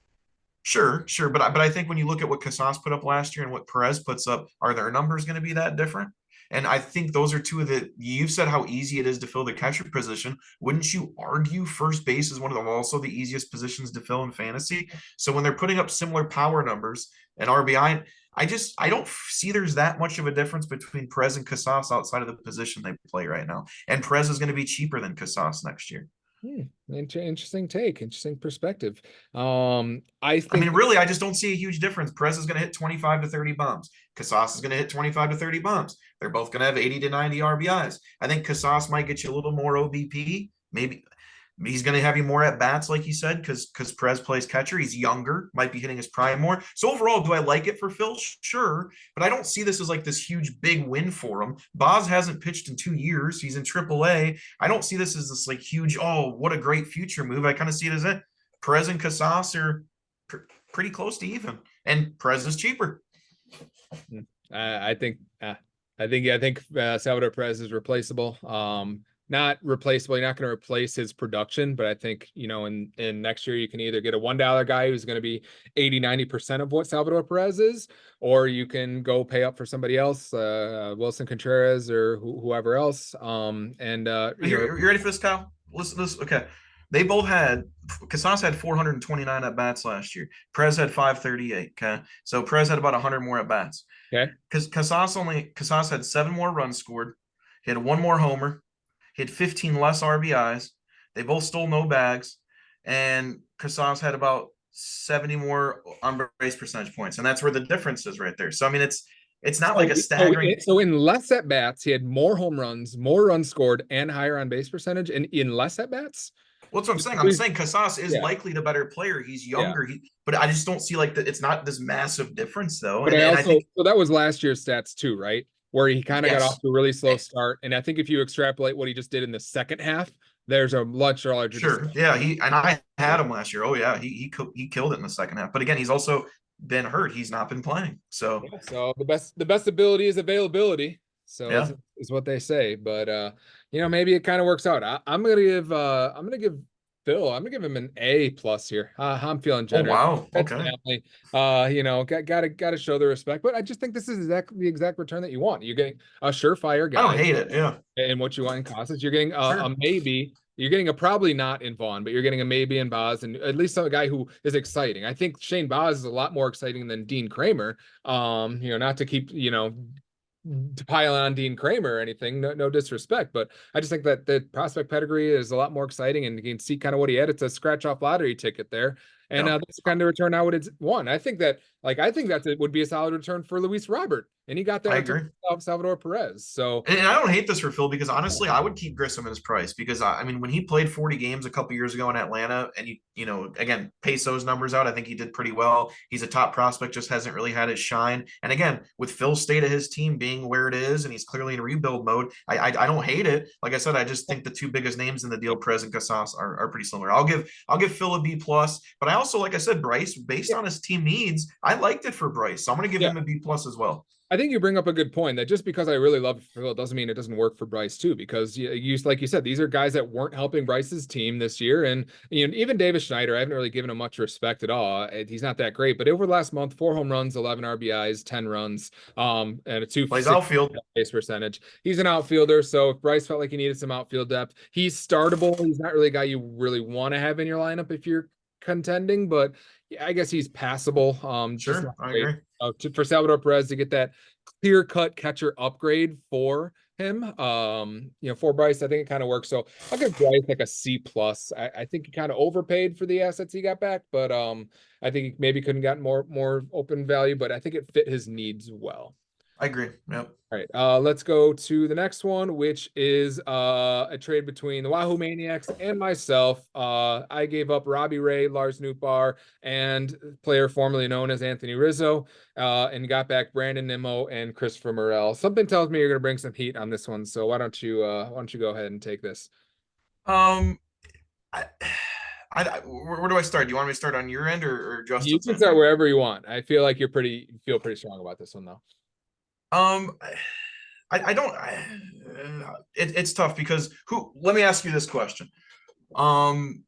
Sure, but I think when you look at what Casas put up last year and what Perez puts up, are their numbers going to be that different? And I think those are two of the. You've said how easy it is to fill the catcher position. Wouldn't you argue first base is one of the also the easiest positions to fill in fantasy? So when they're putting up similar power numbers and RBI, I don't see there's that much of a difference between Perez and Casas outside of the position they play right now. And Perez is going to be cheaper than Casas next year. Interesting take, interesting perspective. I mean, really, I just don't see a huge difference. Perez is going to hit 25 to 30 bombs. Casas is going to hit 25 to 30 bombs. They're both going to have 80 to 90 RBIs. I think Casas might get you a little more OBP. Maybe he's going to have you more at bats, like you said, because Perez plays catcher. He's younger, might be hitting his prime more. So overall, do I like it for Phil? Sure, but I don't see this as like this huge big win for him. Baz hasn't pitched in 2 years. He's in AAA. I don't see this as this like huge, oh, what a great future move. I kind of see it as it. Perez and Casas are pretty close to even, and Perez is cheaper. I think Salvador Perez is replaceable. Not replaceable. You're not going to replace his production, but I think, you know, in next year, you can either get a $1 guy who's going to be 80-90% of what Salvador Perez is, or you can go pay up for somebody else, Wilson Contreras or whoever else. You ready for this, Kyle? Listen to this. Okay. They both had, Casas had 429 at bats last year. Perez had 538. Okay. So Perez had about 100 more at bats. Okay. Because Casas had 7 more runs scored. He had 1 more homer. He had 15 less RBIs. They both stole no bags. And Casas had about 70 more on base percentage points. And that's where the difference is right there. So, I mean, it's not like a staggering. So in less at bats, he had more home runs, more runs scored, and higher on base percentage. And in less at bats? Well, that's what I'm saying. I'm saying Casas is likely the better player. He's younger. But I just don't see like that. It's not this massive difference, though. But I think so. That was last year's stats too, right? Where he kind of got off to a really slow start. And I think if you extrapolate what he just did in the second half, there's a much larger. Sure. Yeah. I had him last year. Oh yeah. He killed it in the second half. But again, he's also been hurt. He's not been playing. So the best ability is availability. So is what they say. But you know, maybe it kind of works out. I'm gonna give Phil, I'm gonna give him an A+ here. I'm feeling generous. Oh, wow. Okay. You know, gotta show the respect. But I just think this is exactly the exact return that you want. You're getting a surefire guy. I don't hate it. Yeah. And what you want in Casas, you're getting a maybe. You're getting a probably not in Vaughn, but you're getting a maybe in Baz, and at least a guy who is exciting. I think Shane Baz is a lot more exciting than Dean Kramer. You know, not to keep, you know, to pile on Dean Kramer or anything, no disrespect, but I just think that the prospect pedigree is a lot more exciting, and you can see kind of what he had. It's a scratch off lottery ticket there, and that's the kind of return I would want. I think that like I think that it would be a solid return for Luis Robert, and he got that I return agree. of Salvador Perez. So And I don't hate this for Phil because honestly, I would keep Grissom at his price because I mean, when he played 40 games a couple years ago in Atlanta, and you know, again, pace those numbers out, I think he did pretty well. He's a top prospect, just hasn't really had his shine. And again, with Phil's state of his team being where it is, and he's clearly in rebuild mode, I don't hate it. Like I said, I just think the two biggest names in the deal, Perez and Casas, are pretty similar. I'll give Phil a B plus, but I also, like I said, Bryce, based yeah, on his team needs, I liked it for Bryce, so I'm going to give yeah. him a B plus as well. I think you bring up a good point that just because I really love Phil doesn't mean it doesn't work for Bryce too. Because you like you said, these are guys that weren't helping Bryce's team this year, and you know even Davis Schneider, I haven't really given him much respect at all. He's not that great, but over the last month, 4 home runs, 11 RBIs, 10 runs, and a Plays 260 outfield. base percentage. He's an outfielder, so if Bryce felt like he needed some outfield depth, he's startable. He's not really a guy you really want to have in your lineup if you're contending, but yeah, I guess he's passable. Just Sure, not I great. agree. For Salvador Perez to get that clear cut catcher upgrade for him. For Bryce, I think it kind of works. So I'll give Bryce like a C plus. I think he kind of overpaid for the assets he got back, but I think he maybe couldn't gotten more open value, but I think it fit his needs well. I agree. Yep. All right, let's go to the next one, which is a trade between the Wahoo Maniacs and myself. I gave up Robbie Ray, Lars Nootbaar, and player formerly known as Anthony Rizzo, and got back Brandon Nimmo and Christopher Morel. Something tells me you're going to bring some heat on this one, so why don't you go ahead and take this? Um, I, where do I start? Do you want me to start on your end or You Justin's can end start here? wherever you want. I feel like you feel pretty strong about this one though. Um, I don't. It's tough because who? Let me ask you this question. Um,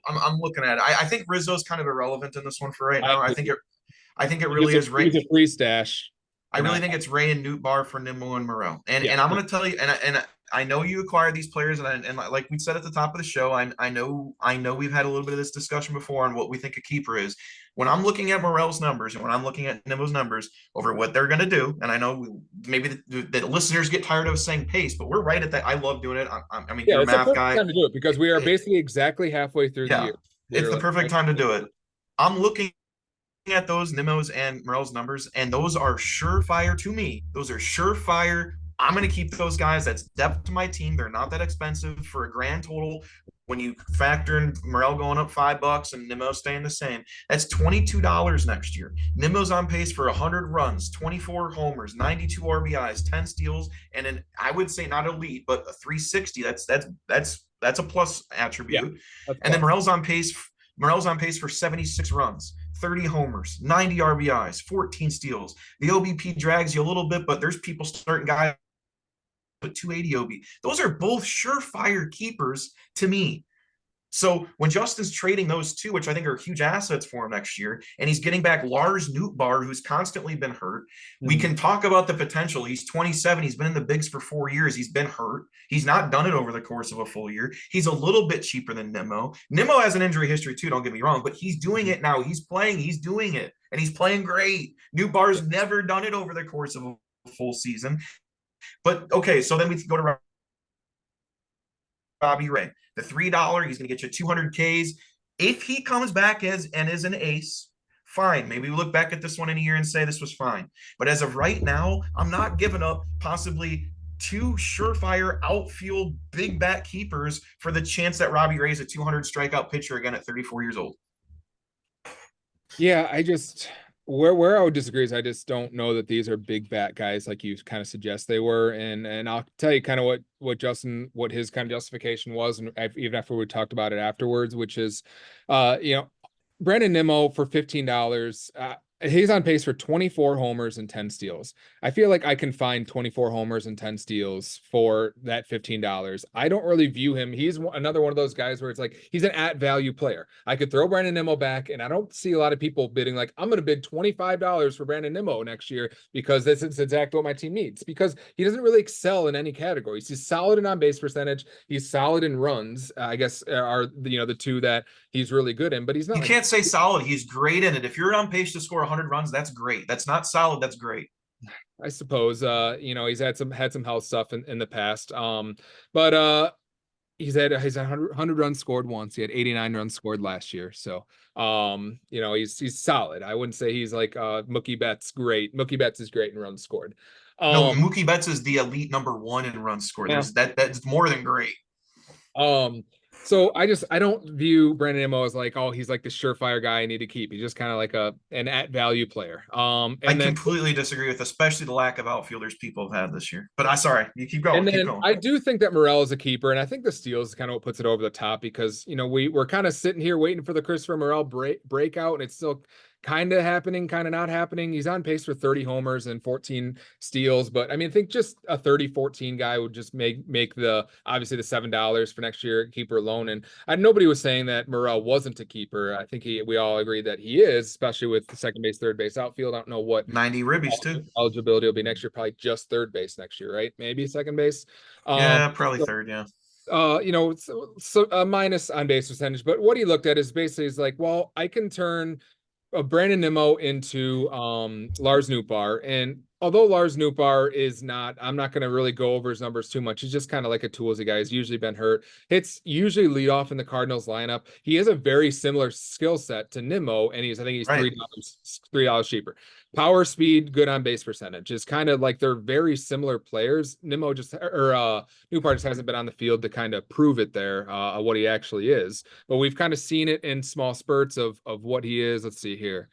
I'm looking at it. I think Rizzo's kind of irrelevant in this one for right I now. I think agree. it. I think it He was really a, is he right. was a free stash, I and really think it's Ray and Newt Bar for Nimmo and Morel. And yeah, and I'm no, going to tell you, and I know you acquire these players, and like we said at the top of the show, I know we've had a little bit of this discussion before on what we think a keeper is. When I'm looking at Morel's numbers and when I'm looking at Nimmo's numbers over what they're going to do, and I know maybe the listeners get tired of us saying pace, but we're right at that. I love doing it. I mean, yeah, you're a it's a math perfect guy. time to do it because we are basically exactly halfway through the Yeah, year. it's We're the like perfect right. time to do it. I'm looking at those Nimos and Morel's numbers, and those are surefire to me. Those are surefire. I'm going to keep those guys. That's depth to my team. They're not that expensive for a grand total. When you factor in Morel going up $5 and Nimmo staying the same, that's $22 next year. Nimmo's on pace for 100 runs, 24 homers, 92 RBIs, 10 steals, and an I would say not elite, but a 360. That's a plus Yeah, attribute. that's And then plus. Morel's on pace for 76 runs, 30 homers, 90 RBIs, 14 steals. The OBP drags you a little bit, but there's people starting guys with 280 OB. Those are both surefire keepers to me. So when Justin's trading those two, which I think are huge assets for him next year, and he's getting back Lars Nootbaar, who's constantly been hurt, we Mhm. can talk about the potential. He's 27. He's been in the bigs for 4 years. He's been hurt. He's not done it over the course of a full year. He's a little bit cheaper than Nimmo. Nimmo has an injury history too, don't get me wrong, but he's doing it now. He's playing. He's doing it, and he's playing great. Yeah, Nootbaar's never done it over the course of a full season. But okay, so then we go to Robbie Ray. The $3, he's going to get you 200 Ks. If he comes back and is an ace, fine. Maybe we look back at this one in a year and say this was fine. But as of right now, I'm not giving up possibly two surefire outfield big bat keepers for the chance that Robbie Ray is a 200 strikeout pitcher again at 34 years old. yeah. I just where I would disagree is I just don't know that these are big bat guys like you kind of suggest they were, and I'll tell you kind of what his kind of justification was, and even after we talked about it afterwards, which is, uh, you know, Brandon Nimmo for $15. He's on pace for 24 homers and 10 steals. I feel like I can find 24 homers and 10 steals for that $15. I don't really view him. He's another one of those guys where it's like he's an at value player. I could throw Brandon Nimmo back, and I don't see a lot of people bidding like I'm going to bid $25 for Brandon Nimmo next year because this is exactly what my team needs. Because he doesn't really excel in any categories. He's solid in on base percentage. He's solid in runs. I guess are the two that he's really good in, but he's not You like can't say solid. He's great in it. If you're on pace to score 100 runs, that's great. That's not solid. That's great. I suppose he's had some health stuff in the past. But he's at 100 runs scored once. He had 89 runs scored last year. So, he's solid. I wouldn't say he's like Mookie Betts great. Mookie Betts is great in runs scored. No, Um, Mookie Betts is the elite number one in runs scored. yeah. That's more than great. Um, so I don't view Brandon Nimmo as like, oh, he's like the surefire guy I need to keep. He's just kind of like an at value player. I And then completely disagree with, especially the lack of outfielders people have had this year. But I sorry, you keep going, And keep then going. I do think that Morel is a keeper, and I think the steals is kind of what puts it over the top because we're kind of sitting here waiting for the Christopher Morel breakout, and it's still kind of happening, kind of not happening. He's on pace for 30 homers and 14 steals, but I mean, I think just a 30-14 guy would just make the obviously the $7 for next year keeper alone. And nobody was saying that Morel wasn't a keeper. I think we all agree that he is, especially with the second base, third base, outfield. I don't know what 90 ribbies too. eligibility will be next year, probably just third base next year, right? Maybe second base. Yeah, probably third. Yeah. So a minus on base percentage, but what he looked at is basically is like, well, I can turn Brandon Nimmo into Lars Nootbaar. And although Lars Nootbaar is not, I'm not going to really go over his numbers too much. He's just kind of like a toolsy guy. He's usually been hurt. Hits usually lead off in the Cardinals lineup. He has a very similar skill set to Nimmo, and I think he's Right. $3 cheaper. Power, speed, good on base percentage. Is kind of like they're very similar players. Nimmo just or Nootbaar just hasn't been on the field to kind of prove it there, what he actually is. But we've kind of seen it in small spurts of what he is. Let's see here.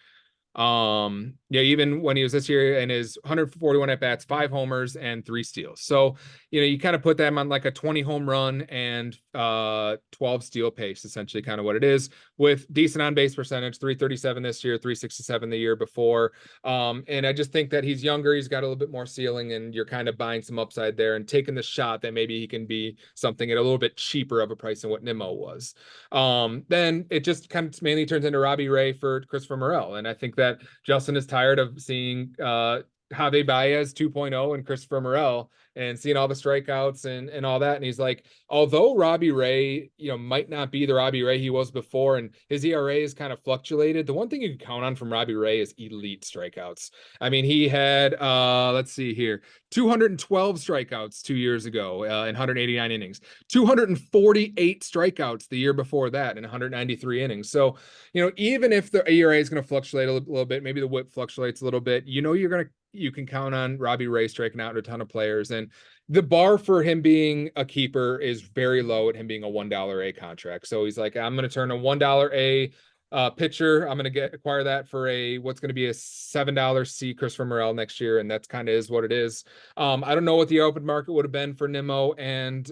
Yeah, even when he was this year in his 141 at bats, 5 homers and 3 steals. So, you kind of put them on like a 20 home run and 12 steal pace, essentially kind of what it is, with decent on base percentage, 337 this year, 367 the year before. And I just think that he's younger, he's got a little bit more ceiling, and you're kind of buying some upside there and taking the shot that maybe he can be something at a little bit cheaper of a price than what Nimmo was. Then it just kind of mainly turns into Robbie Ray for Christopher Morel. And I think that Justin is tired of seeing Javi Baez 2.0 and Christopher Morel and seeing all the strikeouts and all that. And he's like, although Robbie Ray, might not be the Robbie Ray he was before, and his ERA is kind of fluctuated, the one thing you can count on from Robbie Ray is elite strikeouts. I mean, he had, let's see here, 212 strikeouts 2 years ago in 189 innings, 248 strikeouts the year before that in 193 innings. So, even if the ERA is going to fluctuate a little bit, maybe the whip fluctuates a little bit, you can count on Robbie Ray striking out a ton of players. And the bar for him being a keeper is very low at him being a $1 A contract. So he's like, I'm going to turn a $1 A pitcher. I'm going to acquire that for what's going to be a $7 C Christopher Morel next year. And that's kind of is what it is. I don't know what the open market would have been for Nimmo and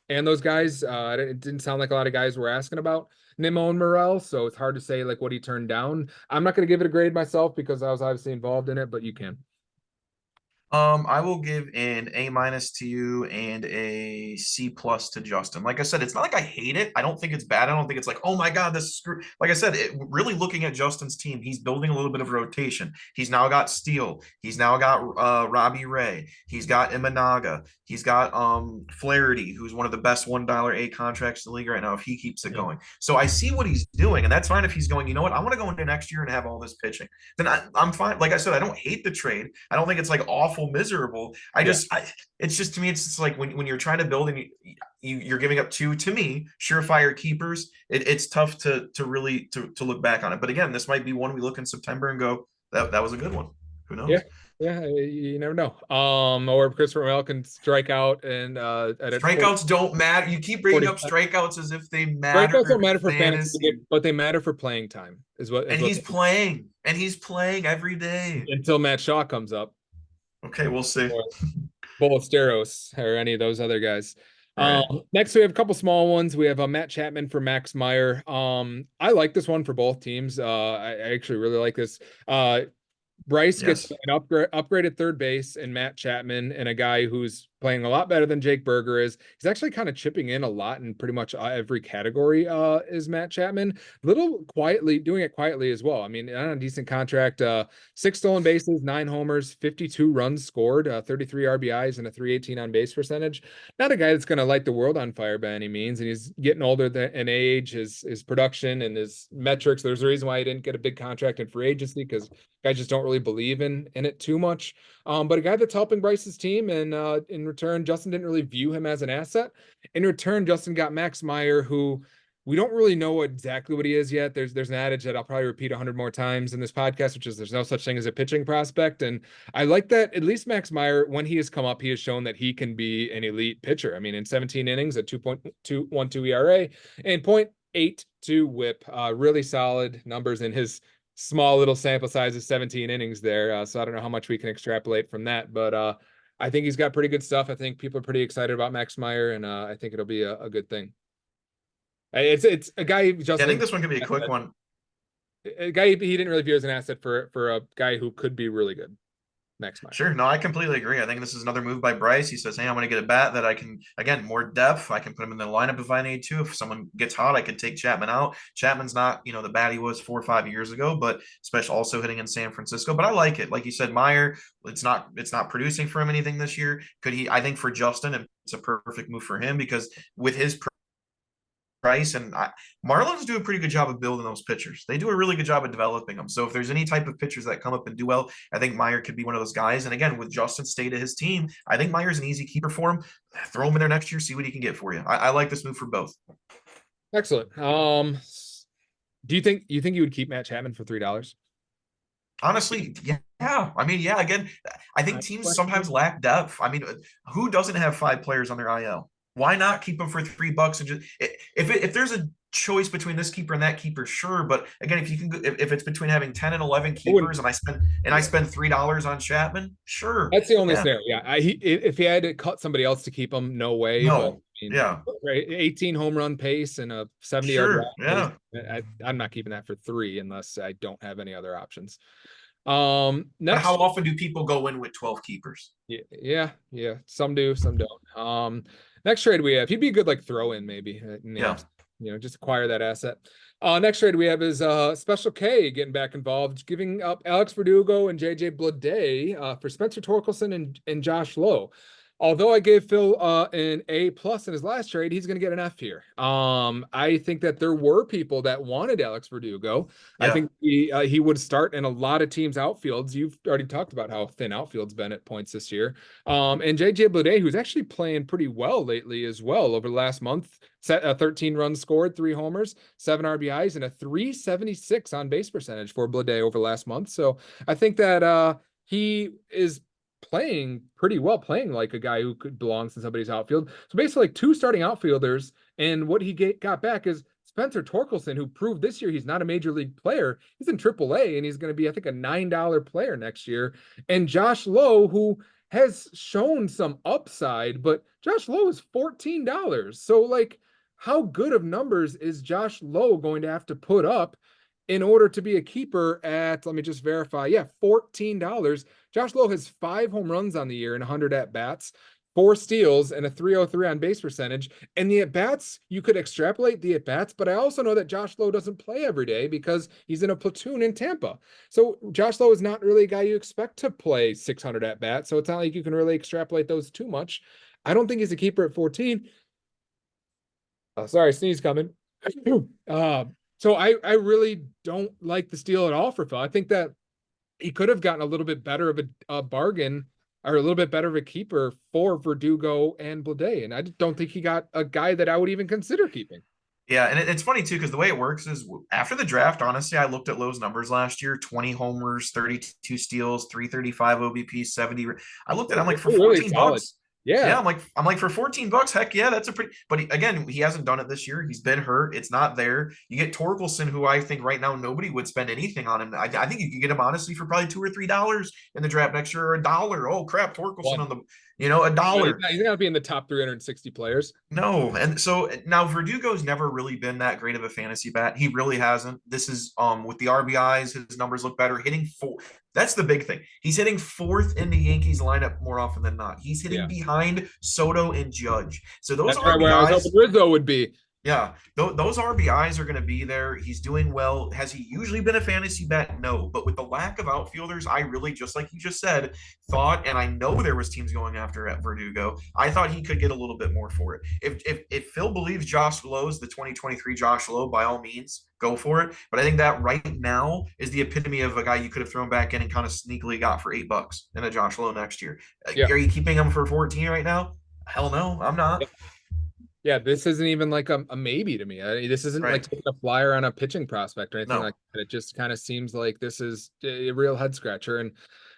those guys. It didn't sound like a lot of guys were asking about Nimmo and Morel, so it's hard to say like what he turned down. I'm not going to give it a grade myself because I was obviously involved in it, but you can. I will give an A minus to you and a C plus to Justin. Like I said, it's not like I hate it. I don't think it's bad. I don't think it's like, oh my God, this is screw. Like I said, really looking at Justin's team, he's building a little bit of rotation. He's now got Steele. He's now got Robbie Ray. He's got Imanaga. He's got Flaherty, who's one of the best $1 A contracts in the league right now if he keeps it going. So I see what he's doing, and that's fine if he's going, you know what, I want to go into next year and have all this pitching. Then I'm fine. Like I said, I don't hate the trade. I don't think it's like awful miserable. It's just, to me, it's just like when you're trying to build and you're giving up two, to me, surefire keepers, it's tough to really to look back on it. But again, this might be one we look in September and go, that was a good one. Who knows? Yeah. Yeah, you never know. Or Christopher Morel can strike out and at 40, Strikeouts don't matter. You keep bringing 40 up strikeouts as if they strikeouts matter don't in matter for fantasy, fantasy. but they matter for playing time, And he's playing, and he's playing every day. until Matt Shaw comes up, Okay, we'll see. or Ballesteros, or any of those other guys. Right. Next, we have a couple small ones. We have Matt Chapman for Max Meyer. I like this one for both teams. I actually really like this. Bryce gets Yes. an upgraded third base and Matt Chapman, and a guy who's playing a lot better than Jake Berger is. He's actually kind of chipping in a lot in pretty much every category is Matt Chapman. Little quietly, doing it quietly as well. I mean, on a decent contract, 6 stolen bases, 9 homers, 52 runs scored, 33 RBIs, and a 318 on base percentage. Not a guy that's going to light the world on fire by any means, and he's getting older in age. His production and his metrics, there's a reason why he didn't get a big contract in free agency, because guys just don't really believe in it too much. But a guy that's helping Bryce's team and in return. Justin didn't really view him as an asset. In return, Justin got Max Meyer, who we don't really know exactly what he is yet. There's an adage that I'll probably repeat 100 more times in this podcast, which is there's no such thing as a pitching prospect. And I like that at least Max Meyer, when he has come up, he has shown that he can be an elite pitcher. I mean, in 17 innings, a 2.212 ERA and .82 WHIP, really solid numbers in his small little sample size of 17 innings there. So I don't know how much we can extrapolate from that, but I think he's got pretty good stuff. I think people are pretty excited about Max Meyer, and I think it'll be a good thing. It's a guy Yeah, I think Justin, this one could be a quick one. a guy he didn't really view as an asset for a guy who could be really good. Max Meyer. Sure. No, I completely agree. I think this is another move by Bryce. He says, hey, I'm going to get a bat that I can, again, more depth. I can put him in the lineup if I need to. If someone gets hot, I could take Chapman out. Chapman's not, the bat he was 4 or 5 years ago, but especially also hitting in San Francisco. But I like it. Like you said, Meyer, it's not producing for him anything this year. I think for Justin, it's a perfect move for him because with his price. And Marlins do a pretty good job of building those pitchers. They do a really good job of developing them. So if there's any type of pitchers that come up and do well, I think Meyer could be one of those guys. And again, with Justin stay to his team, I think Meyer's an easy keeper for him. Throw him in there next year, see what he can get for you. I like this move for both. Excellent. Do you think you would keep Matt Chapman for $3? Honestly, yeah. I mean, yeah, again, I think teams sometimes lack depth. I mean, who doesn't have 5 players on their IL? Why not keep them for $3 and just if there's a choice between this keeper and that keeper, sure. But again, if you can, if it's between having 10 and 11 keepers, and I spend $3 on Chapman, sure. That's the only scenario. Yeah, if he had to cut somebody else to keep him, no way. No. But, I mean, yeah, right, 18 home run pace and a 70 sure. yard. Yeah, I'm not keeping that for 3 unless I don't have any other options. Next, how often do people go in with 12 keepers? Yeah. Some do, some don't. Next trade we have, he'd be a good like throw in maybe. Just acquire that asset. Next trade we have is Special K getting back involved, giving up Alex Verdugo and JJ Bleday for Spencer Torkelson and Josh Lowe. Although I gave Phil an A+ in his last trade, he's going to get an F here. I think that there were people that wanted Alex Verdugo. Yeah. I think he would start in a lot of teams' outfields. You've already talked about how thin outfield's been at points this year. And JJ Bleday, who's actually playing pretty well lately as well over the last month, set 13 runs scored, 3 homers, 7 RBIs, and a .376 on base percentage for Bleday over the last month. So I think that he is playing pretty well, playing like a guy who could belongs in somebody's outfield. So basically like 2 starting outfielders, and what he got back is Spencer Torkelson, who proved this year he's not a major league player. He's in AAA, and he's going to be, I think, a $9 player next year. And Josh Lowe, who has shown some upside, but Josh Lowe is $14. So like, how good of numbers is Josh Lowe going to have to put up in order to be a keeper at, let me just verify, $14. Josh Lowe has 5 home runs on the year and 100 at-bats, 4 steals, and a .303 on base percentage. And the at-bats, you could extrapolate the at-bats, but I also know that Josh Lowe doesn't play every day because he's in a platoon in Tampa. So Josh Lowe is not really a guy you expect to play 600 at-bats, so it's not like you can really extrapolate those too much. I don't think he's a keeper at 14. Sorry, sneeze coming. So I really don't like the steal at all for Phil. I think that he could have gotten a little bit better of a bargain or a little bit better of a keeper for Verdugo and Bleday. And I don't think he got a guy that I would even consider keeping. Yeah, and it's funny too, because the way it works is after the draft, honestly, I looked at Lowe's numbers last year: 20 homers, 32 steals, 335 OBP, 70. I looked at it, I'm like, for $14. Yeah, I'm like for $14, heck yeah, that's a pretty. But again, he hasn't done it this year. He's been hurt. It's not there. You get Torkelson, who I think right now nobody would spend anything on him. I think you could get him honestly for probably $2 or $3 in the draft next year, or $1. Oh crap, Torkelson on the $1. He's not gonna be in the top 360 players. No, and so now Verdugo's never really been that great of a fantasy bat. He really hasn't. This is with the RBIs, his numbers look better. Hitting 4. That's the big thing. He's hitting 4th in the Yankees lineup more often than not. He's hitting behind Soto and Judge. So those RBIs, where I was hoping Rizzo would be. Yeah, those RBIs are going to be there. He's doing well. Has he usually been a fantasy bet? No, but with the lack of outfielders, I really, just like you just said, thought, and I know there was teams going after at Verdugo. I thought he could get a little bit more for it. If Phil believes Josh Lowe's the 2023 Josh Lowe, by all means, go for it. But I think that right now is the epitome of a guy you could have thrown back in and kind of sneakily got for $8 in a Josh Lowe next year. Yeah. Are you keeping him for 14 right now? Hell no, I'm not. Yeah, this isn't even like a maybe to me. This isn't like Right. taking a flyer on a pitching prospect or anything No, like that. It just kind of seems like this is a real head scratcher. And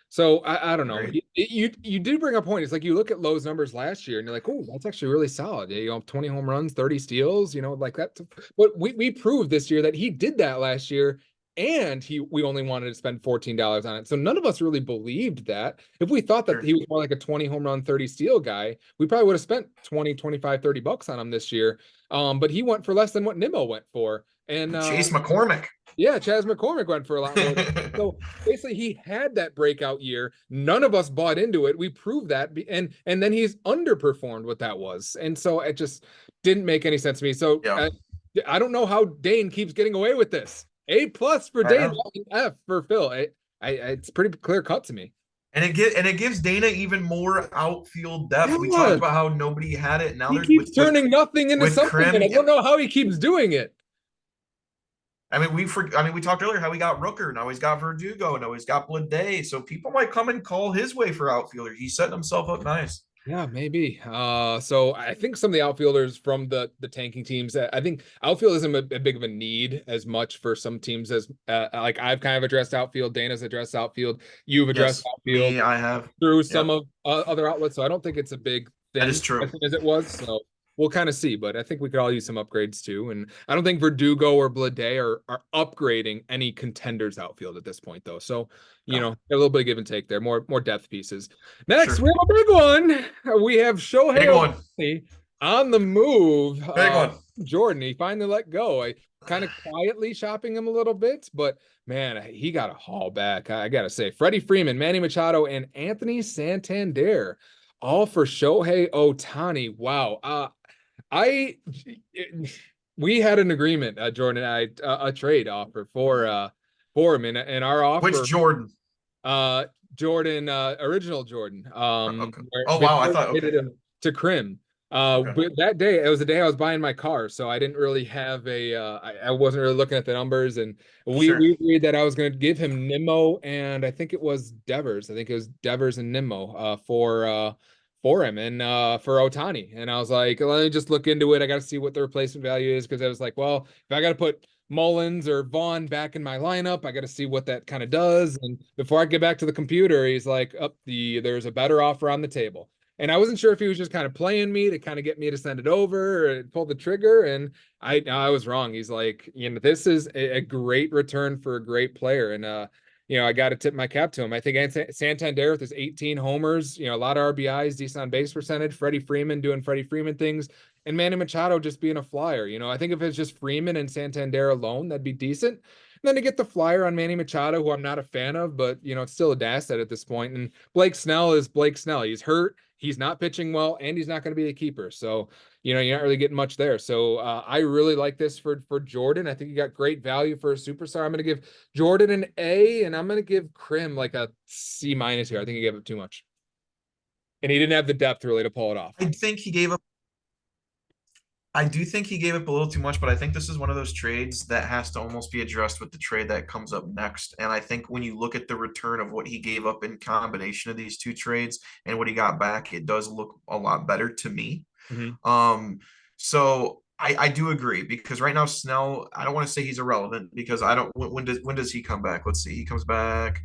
so I don't know. agreed. You did bring a point. It's like you look at Lowe's numbers last year and you're like, oh, that's actually really solid. 20 home runs, 30 steals, like that. But we proved this year that he did that last year, and we only wanted to spend $14 on it. So none of us really believed that. If we thought that Sure. he was more like a 20 home run, 30 steal guy, we probably would have spent 20, 25, $30 on him this year. But he went for less than what Nimmo went for. And Chase McCormick. yeah, Chas McCormick went for a lot more. So basically, he had that breakout year. None of us bought into it. We proved that, and then he's underperformed what that was, and so it just didn't make any sense to me. So Yeah, I don't know how Dane keeps getting away with this. A+ for I Dane, know. F for Phil. It's pretty clear cut to me. And it gives Dana even more outfield depth. We talked Yeah, about how nobody had it. Now he there's keeps turning nothing into with something, and Krim. I don't know how he keeps doing it. I mean we talked earlier how we got Rooker. Now he's got Verdugo. Now he's got Blade. So people might come and call his way for outfielder. He's setting himself up nice. Yeah, maybe. So I think some of the outfielders from the tanking teams, I think outfield isn't a big of a need as much for some teams as like I've kind of addressed outfield, Dana's addressed outfield, you've addressed Yes, outfield me, I have. through some Yep, of other outlets. So I don't think it's a big that is thing true. as it was. So we'll kind of see, but I think we could all use some upgrades too. And I don't think Verdugo or Blade are upgrading any contenders outfield at this point though. So, No, a little bit of give and take there, more depth pieces. Next, sure. we have a big one. We have Big Shohei one. Ohtani on the move. Big one. Jordan, he finally let go. I kind of quietly shopping him a little bit, but man, he got a haul back. I gotta say, Freddie Freeman, Manny Machado, and Anthony Santander, all for Shohei Ohtani. Wow. I we had an agreement, Jordan and I, a trade offer for him, and our Which offer, Jordan? uh Jordan, original Jordan, Okay. where Oh wow, I before thought we traded okay. him to Krim. Okay. But that day, it was the day I was buying my car, so I didn't really have I wasn't really looking at the numbers, and Sure. we agreed that I was going to give him Nimmo, and I think it was Devers. I think it was Devers and Nimmo for him, and for Otani. And I was like, let me just look into it. I got to see what the replacement value is, because I was like, well, if I got to put Mullins or Vaughn back in my lineup, I got to see what that kind of does. And before I get back to the computer, he's like, up there's a better offer on the table. And I wasn't sure if he was just kind of playing me to kind of get me to send it over or pull the trigger. And I was wrong. He's like, this is a great return for a great player. And I got to tip my cap to him. I think Santander with his 18 homers, a lot of RBIs, decent on base percentage. Freddie Freeman doing Freddie Freeman things, and Manny Machado just being a flyer. I think if it's just Freeman and Santander alone, that'd be decent. And then to get the flyer on Manny Machado, who I'm not a fan of, but it's still a asset at this point. And Blake Snell is Blake Snell. He's hurt. He's not pitching well, and he's not going to be a keeper. So, you're not really getting much there. So I really like this for Jordan. I think he got great value for a superstar. I'm going to give Jordan an A, and I'm going to give Krim like a C- here. I think he gave up too much, and he didn't have the depth really to pull it off. I think he gave up I do think he gave up a little too much, but I think this is one of those trades that has to almost be addressed with the trade that comes up next. And I think when you look at the return of what he gave up in combination of these two trades and what he got back, it does look a lot better to me. Mhm. So I do agree, because right now Snell, I don't want to say he's irrelevant, because I don't. When does he come back? Let's see. He comes back.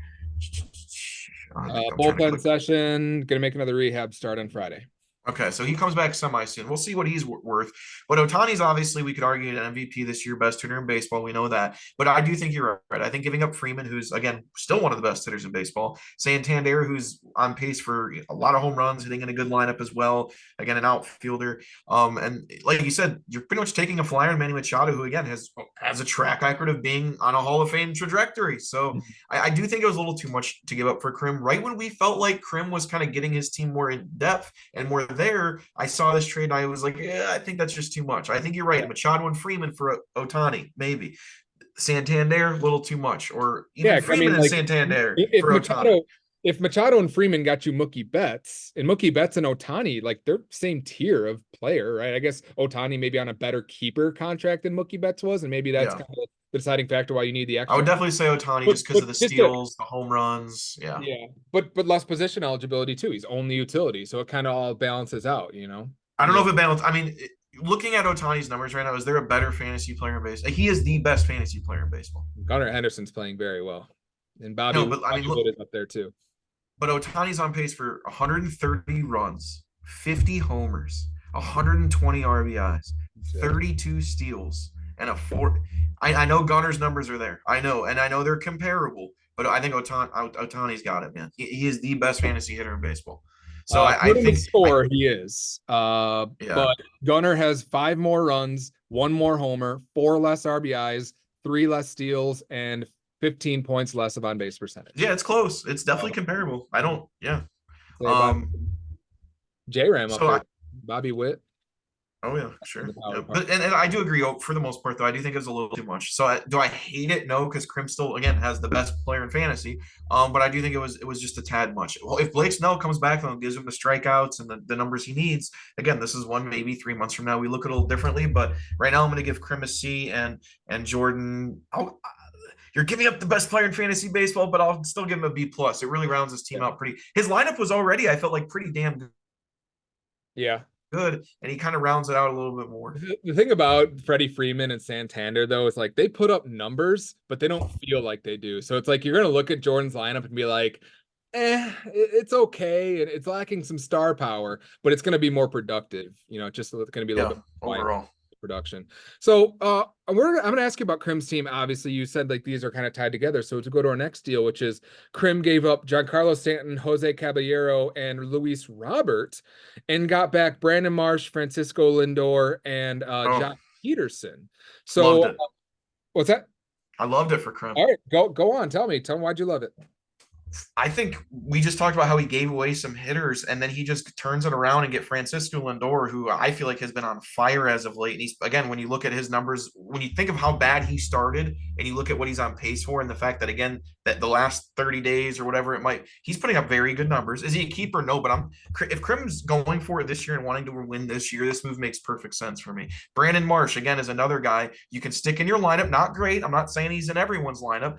I'm trying to Bullpen click. session. Gonna make another rehab start on Friday. Okay, so he comes back semi soon. We'll see what he's worth. But Otani's obviously, we could argue, an MVP this year, best hitter in baseball. We know that. But I do think you're right. I think giving up Freeman, who's, again, still one of the best hitters in baseball, Santander, who's on pace for a lot of home runs, hitting in a good lineup as well. Again, an outfielder. And like you said, you're pretty much taking a flyer on Manny Machado, who, again, has a track record of being on a Hall of Fame trajectory. So I do think it was a little too much to give up for Krim right when we felt like Krim was kind of getting his team more in depth and more there, I saw this trade and I was like, yeah, I think that's just too much. I think you're right. Yeah. Machado and Freeman for Otani, maybe. Santander, a little too much. Or even Yeah, I Freeman mean, and like Santander if for Otani. Machado and Freeman got you Mookie Betts, and Mookie Betts and Otani, like they're same tier of player, right? I guess Otani maybe on a better keeper contract than Mookie Betts was, and maybe that's Yeah. kind of the deciding factor why you need the I would extra. definitely say Otani But just because but of the just to steals, the home runs. Yeah. yeah, but less position eligibility too. He's only utility, so it kind of all balances out, you know. I don't know Yeah, if it balanced. I mean, looking at Otani's numbers right now, is there a better fantasy player in baseball? He is the best fantasy player in baseball. Gunnar Henderson's playing very well, and No, but I mean, Bobby look, Witt is up there too. but Otani's on pace for 130 runs, 50 homers, 120 RBIs, Good. 32 steals, and a four. I know Gunner's numbers are there. I know, and I know they're comparable, but I think Otani's got it, man. He is the best fantasy hitter in baseball. So I According to think I score, he is. yeah. But Gunnar has 5 more runs, 1 more homer, 4 less RBIs, 3 less steals, and 15 points less of on base percentage. Yeah, it's close. It's definitely So, comparable. I don't, yeah. say about Um, J Ram up so there, Bobby Witt oh yeah, in sure. the power Yeah. part. But I do agree for the most part though. I do think it's a little too much. So do I hate it? No, because Krim still again has the best player in fantasy. But I do think it was just a tad much. Well, if Blake Snell comes back and gives him the strikeouts and the numbers he needs, again, this is one maybe 3 months from now we look at it a little differently. But right now I'm going to give Krim a C and Jordan. You're giving up the best player in fantasy baseball, but I'll still give him a B plus. It really rounds his team Yeah. out pretty. His lineup was already I felt like pretty damn Yeah. good, and he kind of rounds it out a little bit more. The thing about Freddie Freeman and Santander, though, is like they put up numbers, but they don't feel like they do. So it's like you're gonna look at Jordan's lineup and be like, it's okay, and it's lacking some star power, but it's gonna be more productive. You know, it's just gonna be a little Yeah, bit more overall. production. So I'm gonna ask you about Crim's team. Obviously, you said like these are kind of tied together. So to go to our next deal, which is Crim gave up Giancarlo Stanton, Jose Caballero, and Luis Robert, and got back Brandon Marsh, Francisco Lindor, and Oh, Josh Peterson. loved So it. what's that? I loved it for Krim. All right, go on. Tell me why'd you love it? I think we just talked about how he gave away some hitters and then he just turns it around and get Francisco Lindor, who I feel like has been on fire as of late. And he's again, when you look at his numbers, when you think of how bad he started and you look at what he's on pace for, and the fact that again that the last 30 days or whatever it might, he's putting up very good numbers. Is he a keeper? No, but if Krim's going for it this year and wanting to win this year, this move makes perfect sense for me. Brandon Marsh again is another guy you can stick in your lineup. Not great. I'm not saying he's in everyone's lineup.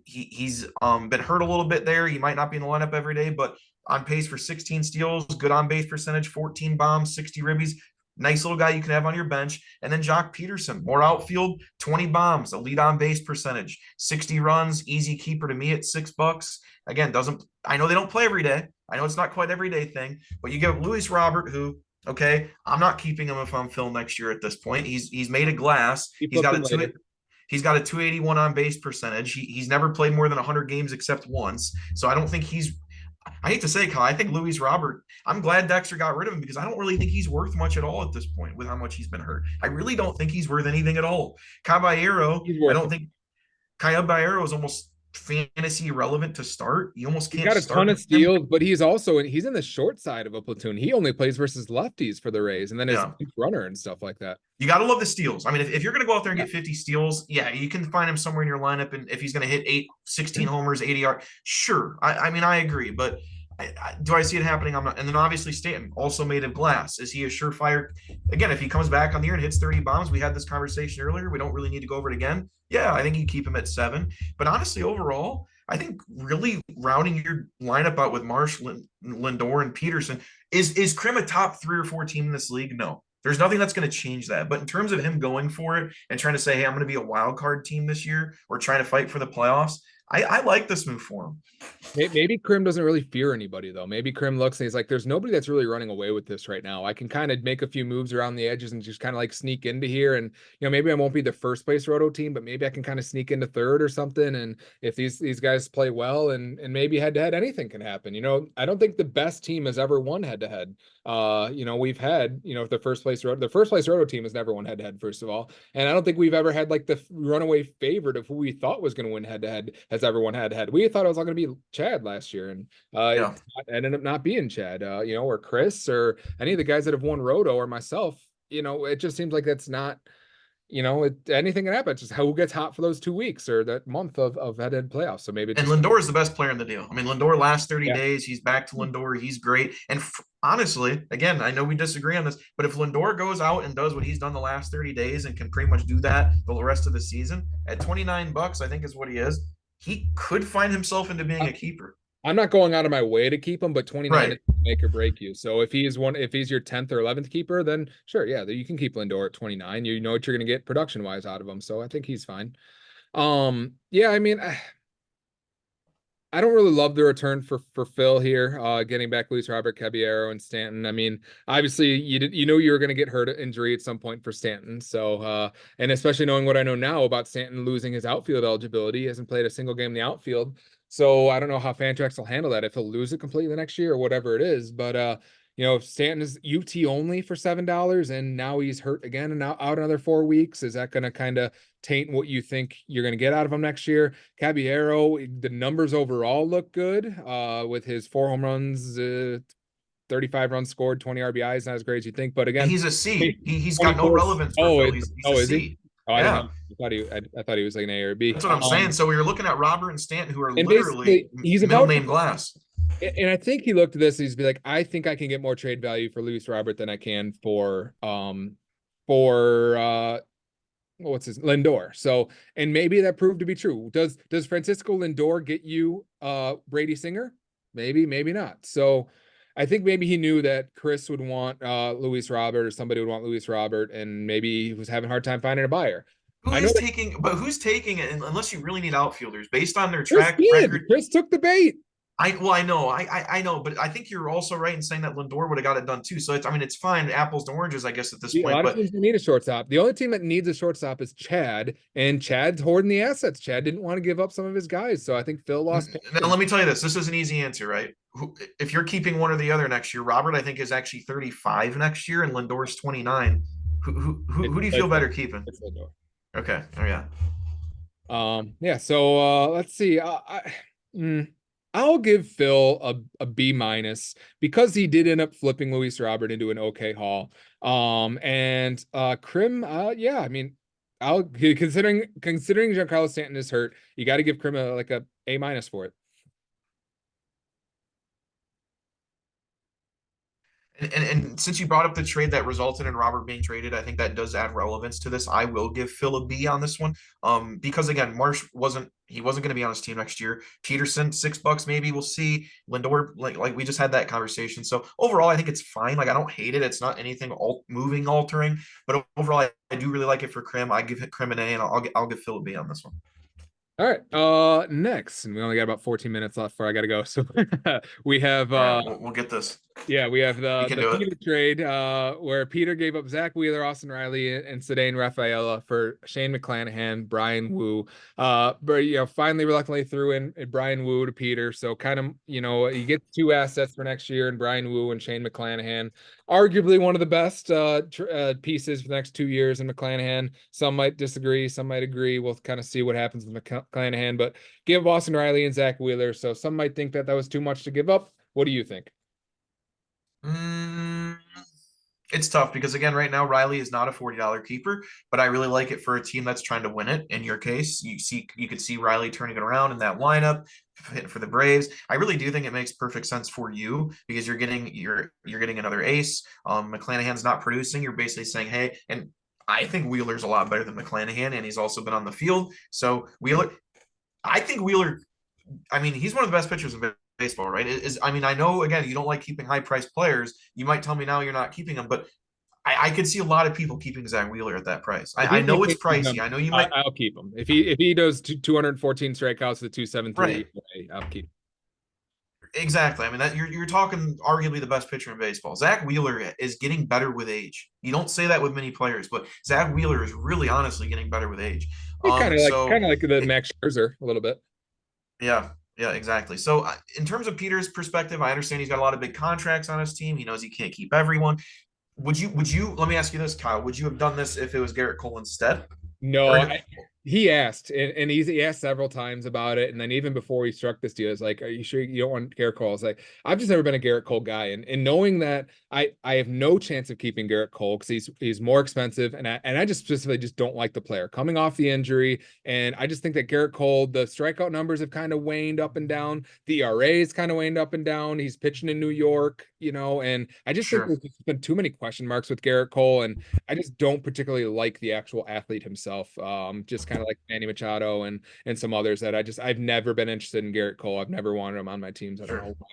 He's been hurt a little bit there. He might not be in the lineup every day, but on pace for 16 steals, good on base percentage, 14 bombs, 60 ribbies. Nice little guy you can have on your bench. And then Jock Peterson, more outfield, 20 bombs, a lead on base percentage, 60 runs, easy keeper to me at $6. Again, doesn't I know they don't play every day. I know it's not quite everyday thing, but you get Luis Robert, who okay, I'm not keeping him if I'm Phil next year at this point. He's made of glass. You flipped him later. He's got a 281 on base percentage. He's never played more than 100 games except once. So I don't think I hate to say, Kyle, I think Luis Robert, I'm glad Dexter got rid of him because I don't really think he's worth much at all at this point with how much he's been hurt. I really don't think he's worth anything at all. Caballero, He's I worth don't it. think Caballero is almost fantasy irrelevant to start. You almost He's can't got a start ton of him. steals, but he's in the short side of a platoon. He only plays versus lefties for the Rays, and then his Yeah. runner and stuff like that. You got to love the steals. I mean, if you're going to go out there and Yeah. get 50 steals, yeah, you can find him somewhere in your lineup. And if he's going to hit 16 homers, 80 yards, sure. I mean, I agree. But do I see it happening? I'm not. And then obviously Stanton, also made of glass. Is he a surefire? Again, if he comes back on the year and hits 30 bombs, we had this conversation earlier. We don't really need to go over it again. Yeah, I think you keep him at 7. But honestly, overall, I think really rounding your lineup out with Marsh, Lindor, and Peterson is Krim a top 3 or 4 team in this league? No. There's nothing that's going to change that. But in terms of him going for it and trying to say, hey, I'm going to be a wild card team this year or trying to fight for the playoffs, I like this move for him. Maybe Krim doesn't really fear anybody though. Maybe Krim looks and he's like, "There's nobody that's really running away with this right now. I can kind of make a few moves around the edges and just kind of like sneak into here. And maybe I won't be the first place roto team, but maybe I can kind of sneak into third or something. And if these guys play well and maybe head to head, anything can happen. I don't think the best team has ever won head to head. We've had, the first place roto team has never won head to head, first of all. And I don't think we've ever had like the runaway favorite of who we thought was going to win head to head has ever won head to head. We thought it was all going to be Chad last year, and Yeah. it ended up not being Chad, or Chris or any of the guys that have won roto or myself. It just seems like that's not, anything can happen. It's just who gets hot for those 2 weeks or that month of head-to-head playoffs. So maybe it's And just, Lindor is the best player in the deal. I mean, Lindor last 30 yeah. days, he's back to Lindor. He's great. And honestly, again, I know we disagree on this, but if Lindor goes out and does what he's done the last 30 days and can pretty much do that the rest of the season at $29, I think is what he is, he could find himself into being a keeper. I'm not going out of my way to keep him, but 29 Right. is make or break you. So if he's your 10th or 11th keeper, then sure, yeah, you can keep Lindor at 29. You know what you're going to get production wise out of him. So I think he's fine. Yeah, I mean, I don't really love the return for Phil here. Getting back Luis Robert, Caballero, and Stanton. I mean, obviously you know you were going to get hurt injury at some point for Stanton. So and especially knowing what I know now about Stanton losing his outfield eligibility, he hasn't played a single game in the outfield. So I don't know how Fantrax will handle that if he'll lose it completely next year or whatever it is. But if Stanton is UT only for $7 and now he's hurt again and now out another 4 weeks, is that going to kind of taint what you think you're going to get out of him next year? Caballero, the numbers overall look good. With his 4 home runs, 35 runs scored, 20 RBIs, not as great as you think. But again, He's a C. He's got no 24. relevance for Oh, Phil. He's a is he? C. Oh, I didn't Yeah. know. I thought he was like an A or B. That's what I'm saying. So we were looking at Robert and Stanton, who are And literally basically, he's middle about name glass. and I think he looked at this, he's be like, I think I can get more trade value for Luis Robert than I can for what's his Lindor. So, and maybe that proved to be true. Does Francisco Lindor get you Brady Singer? Maybe, maybe not. So I think maybe he knew that Chris would want Luis Robert or somebody would want Luis Robert, and maybe he was having a hard time finding a buyer. I know that Who's taking it unless you really need outfielders based on their Chris track did. record? Chris took the bait. I know, I know, but I think you're also right in saying that Lindor would have got it done too. So it's fine, apples to oranges, I guess, at this A point. lot of But teams don't need a shortstop. The only team that needs a shortstop is Chad, and Chad's hoarding the assets. Chad didn't want to give up some of his guys, so I think Phil lost now patience. let me tell you this: this is an easy answer, right? If you're keeping one or the other next year, Robert, I think is actually 35 next year, and Lindor's 29. Who do you feel It's, better keeping? it's Lindor. Okay, oh yeah. Yeah. So let's see. Mm, I'll give Phil a B minus because he did end up flipping Luis Robert into an okay haul. And Krim, yeah, I mean, I'll considering Giancarlo Stanton is hurt, you got to give Krim a A minus for it. And since you brought up the trade that resulted in Robert being traded, I think that does add relevance to this. I will give Phil a B on this one. Because again, Marsh wasn't going to be on his team next year. Peterson, $6 maybe. We'll see. Lindor, like we just had that conversation. So overall, I think it's fine. Like I don't hate it. It's not anything moving altering. But overall, I do really like it for Krim. I give it Krim an A, and I'll give Phil a B on this one. All right. Next, and we only got about 14 minutes left before I gotta go. So we have All right, we'll get this. yeah, we have We can the do Peter it. trade, where Peter gave up Zach Wheeler, Austin Riley, and Cedane Rafaela for Shane McClanahan, Brian Wu. But finally reluctantly threw in Brian Wu to Peter. So kind of, you get two assets for next year and Brian Wu and Shane McClanahan. Arguably one of the best pieces for the next 2 years in McClanahan. Some might disagree, some might agree. We'll kind of see what happens with McClanahan, but give Austin Riley and Zach Wheeler. So some might think that was too much to give up. What do you think? Mm, it's tough because again, right now Riley is not a $40 keeper, but I really like it for a team that's trying to win it. In your case, you could see Riley turning it around in that lineup for the Braves. I really do think it makes perfect sense for you because you're getting another ace. McClanahan's not producing. You're basically saying, hey, and I think Wheeler's a lot better than McClanahan, and he's also been on the field. So I think Wheeler. I mean, he's one of the best pitchers in baseball, right? I mean, I know again you don't like keeping high priced players. You might tell me now you're not keeping them, but I could see a lot of people keeping Zach Wheeler at that price. If I he's know it's vacating pricey. him, I know you might. I'll keep him. If he does 214 strikeouts with 273, Right. I'll keep him. Exactly. I mean that you're talking arguably the best pitcher in baseball. Zach Wheeler is getting better with age. You don't say that with many players, but Zach Wheeler is really honestly getting better with age. Kind of So like the Max Scherzer a little bit. yeah. Yeah, exactly. So in terms of Peter's perspective, I understand he's got a lot of big contracts on his team. He knows he can't keep everyone. Would you let me ask you this, Kyle? Would you have done this if it was Garrett Cole instead? No, Or he asked, and he asked several times about it, and then even before he struck this deal, it's like, "Are you sure you don't want Garrett Cole?" It's like, I've just never been a Garrett Cole guy, and knowing that I have no chance of keeping Garrett Cole because he's more expensive, and I just specifically just don't like the player coming off the injury, and I just think that Garrett Cole, the strikeout numbers have kind of waned up and down, the ERA is kind of waned up and down. He's pitching in New York, and I just think sure, there's just been too many question marks with Garrett Cole, and I just don't particularly like the actual athlete himself. Just kind of like Manny Machado and some others that I've never been interested in Garrett Cole. I've never wanted him on my teams. I don't sure. know why.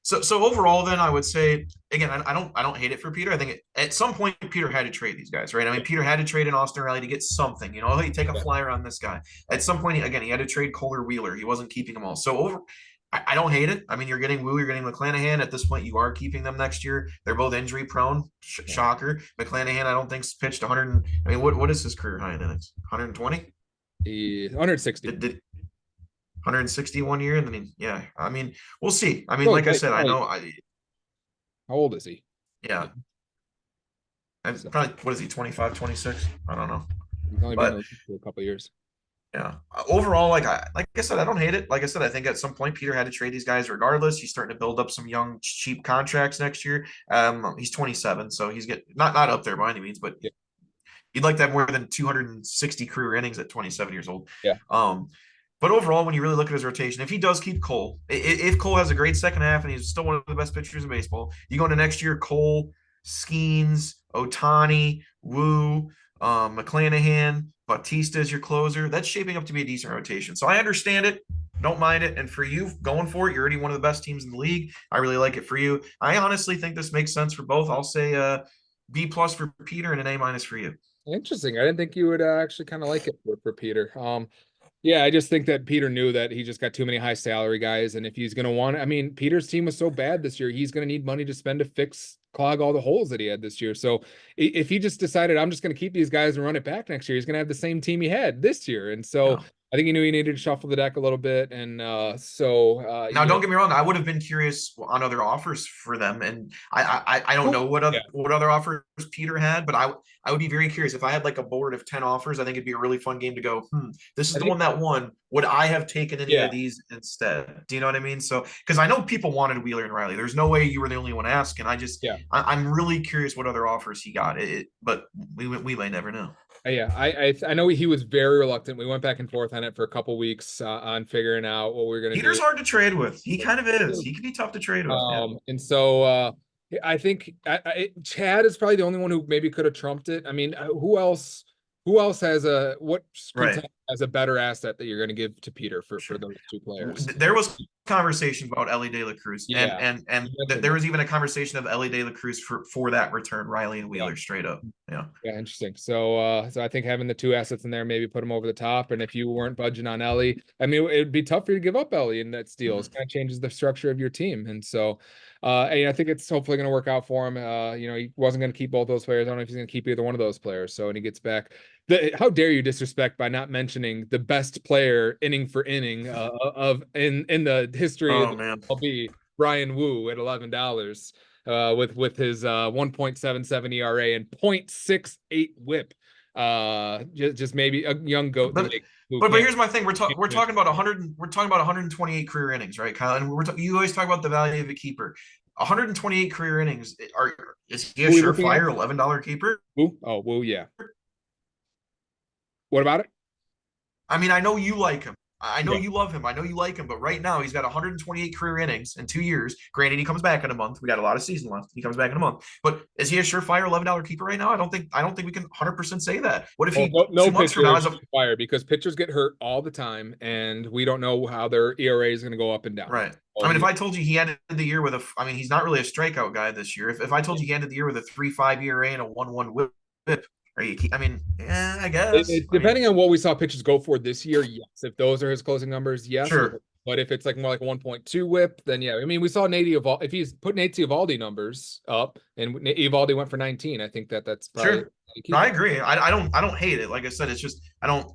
So overall, then I would say again, I don't hate it for Peter. I think at some point Peter had to trade these guys, right? I mean, Yeah, Peter had to trade in Austin Riley to get something. Hey, take a yeah, flyer on this guy. At some point, again, he had to trade Kohler Wheeler. He wasn't keeping them all. So I don't hate it. I mean, you're getting Woo, you're getting McClanahan. At this point, you are keeping them next year. They're both injury prone. yeah. Shocker. McClanahan, I don't think's pitched 100. I mean, what is his career high in innings? 120? 160. Did 161 year? I mean, yeah. I mean, we'll see. I mean, Oh, like I said, I know. how old is he? Yeah. Yeah. And So probably what is he, 25, 26? I don't know. he's only been in the But league for a couple of years. yeah. Overall, like I said, I don't hate it. Like I said, I think at some point Peter had to trade these guys regardless. He's starting to build up some young, cheap contracts next year. He's 27, so he's getting not up there by any means, but Yeah. you'd like to have more than 260 career innings at 27 years old. Yeah. Um, but overall, when you really look at his rotation, if he does keep Cole, if Cole has a great second half and he's still one of the best pitchers in baseball, you go into next year, Cole, Skeens, Otani, Woo, McClanahan, Bautista is your closer. That's shaping up to be a decent rotation. So I understand it. Don't mind it. And for you going for it, you're already one of the best teams in the league. I really like it for you. I honestly think this makes sense for both. I'll say B plus for Peter and an A minus for you. Interesting. I didn't think you would actually kind of like it for Peter. Yeah, I just think that Peter knew that he just got too many high salary guys, and if he's going to want, I mean, Peter's team was so bad this year, he's going to need money to spend to clog all the holes that he had this year. So if he just decided, I'm just going to keep these guys and run it back next year, he's going to have the same team he had this year, and so Yeah. I think he knew he needed to shuffle the deck a little bit, and so Now, don't get me wrong. I would have been curious on other offers for them, and I don't know yeah, what other offers Peter had, but I would be very curious if I had like a board of 10 offers. I think it'd be a really fun game to go. This is I the think one that won. Would I have taken any yeah, of these instead? Do you know what I mean? So because I know people wanted Wheeler and Riley. There's no way you were the only one asking. yeah. I'm really curious what other offers he got. But we may never know. Yeah, I know he was very reluctant. We went back and forth on it for a couple weeks on figuring out what we were gonna Peter's do. hard to trade with. He kind of is. He can be tough to trade with. Yeah. And so I think Chad is probably the only one who maybe could have trumped it. I mean, who else? Who else has what Right. contender has a better asset that you're going to give to Peter for Sure. those two players? There was conversation about Ellie De La Cruz, and Yeah, and and you mentioned there that. was even a conversation of Ellie De La Cruz for that return, Riley and Yeah. Wheeler straight up. Yeah, Yeah, interesting. So I think having the two assets in there maybe put him over the top. And if you weren't budging on Ellie, I mean, it'd be tough for you to give up Ellie in that steal. It Mhm. kind of changes the structure of your team. And so, and I think it's hopefully going to work out for him. He wasn't going to keep both those players. I don't know if he's going to keep either one of those players. So when he gets back, how dare you disrespect by not mentioning the best player inning for inning of in the history of Oh the man, MLB, Brian Wu at $11. With his 1.77 ERA and 0.68 WHIP. Just maybe a young goat in the but make who but can't. here's my thing. We're talking about 100. We're talking about 128 career innings, right, Kyle? And you always talk about the value of a keeper. 128 career innings. Is he a Who are we looking at? surefire $11 keeper? Who? Oh, Woo, yeah. What about it? I mean, I know you like him. I know Yeah. you love him. I know you like him. But right now, he's got 128 career innings in 2 years. Granted, he comes back in a month. We got a lot of season left. He comes back in a month. But is he a surefire $11 keeper right now? I don't think we can 100% say that. What if Well, he no 2 months from pitcher now is has a fire because pitchers get hurt all the time, and we don't know how their ERA is going to go up and down. right? I Oh, mean, if I told you he ended the year with I mean, he's not really a strikeout guy this year. If I told you he ended the year with a 3.5 ERA and a 1.1 WHIP, are you? I mean, yeah, I guess. I mean, depending on what we saw pitches go for this year, yes. If those are his closing numbers, yes. sure, But if it's like more like 1.2 whip, then yeah. I mean, we saw Nate Eovaldi. If he's put Nate Eovaldi numbers up, and Eovaldi went for 19, I think that's probably sure. No, keep I him. agree. I don't hate it. Like I said, it's just I don't.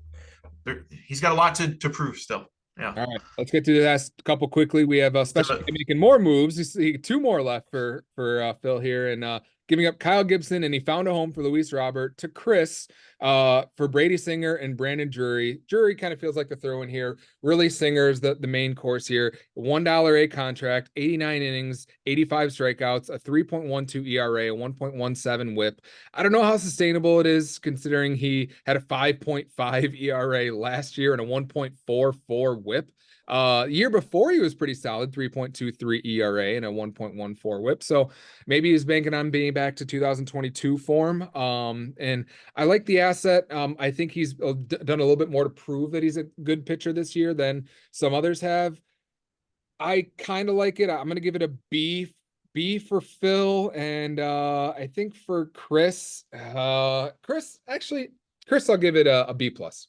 He's got a lot to prove still. Yeah. All right, let's get to the last couple quickly. We have a Let's do special it. guy making more moves. You see two more left for Phil here, and giving up Kyle Gibson, and he found a home for Luis Robert to Chris for Brady Singer and Brandon Drury. Drury kind of feels like the throw in here. Really, Singer's the main course here. $1 a contract, 89 innings, 85 strikeouts, a 3.12 ERA, a 1.17 WHIP. I don't know how sustainable it is considering he had a 5.5 ERA last year and a 1.44 WHIP. Year before he was pretty solid, 3.23 ERA and a 1.14 WHIP. So maybe he's banking on being back to 2022 form. And I like the asset. I think he's done a little bit more to prove that he's a good pitcher this year than some others have. I kind of like it. I'm gonna give it a B for Phil, and I think for Chris, I'll give it a B plus.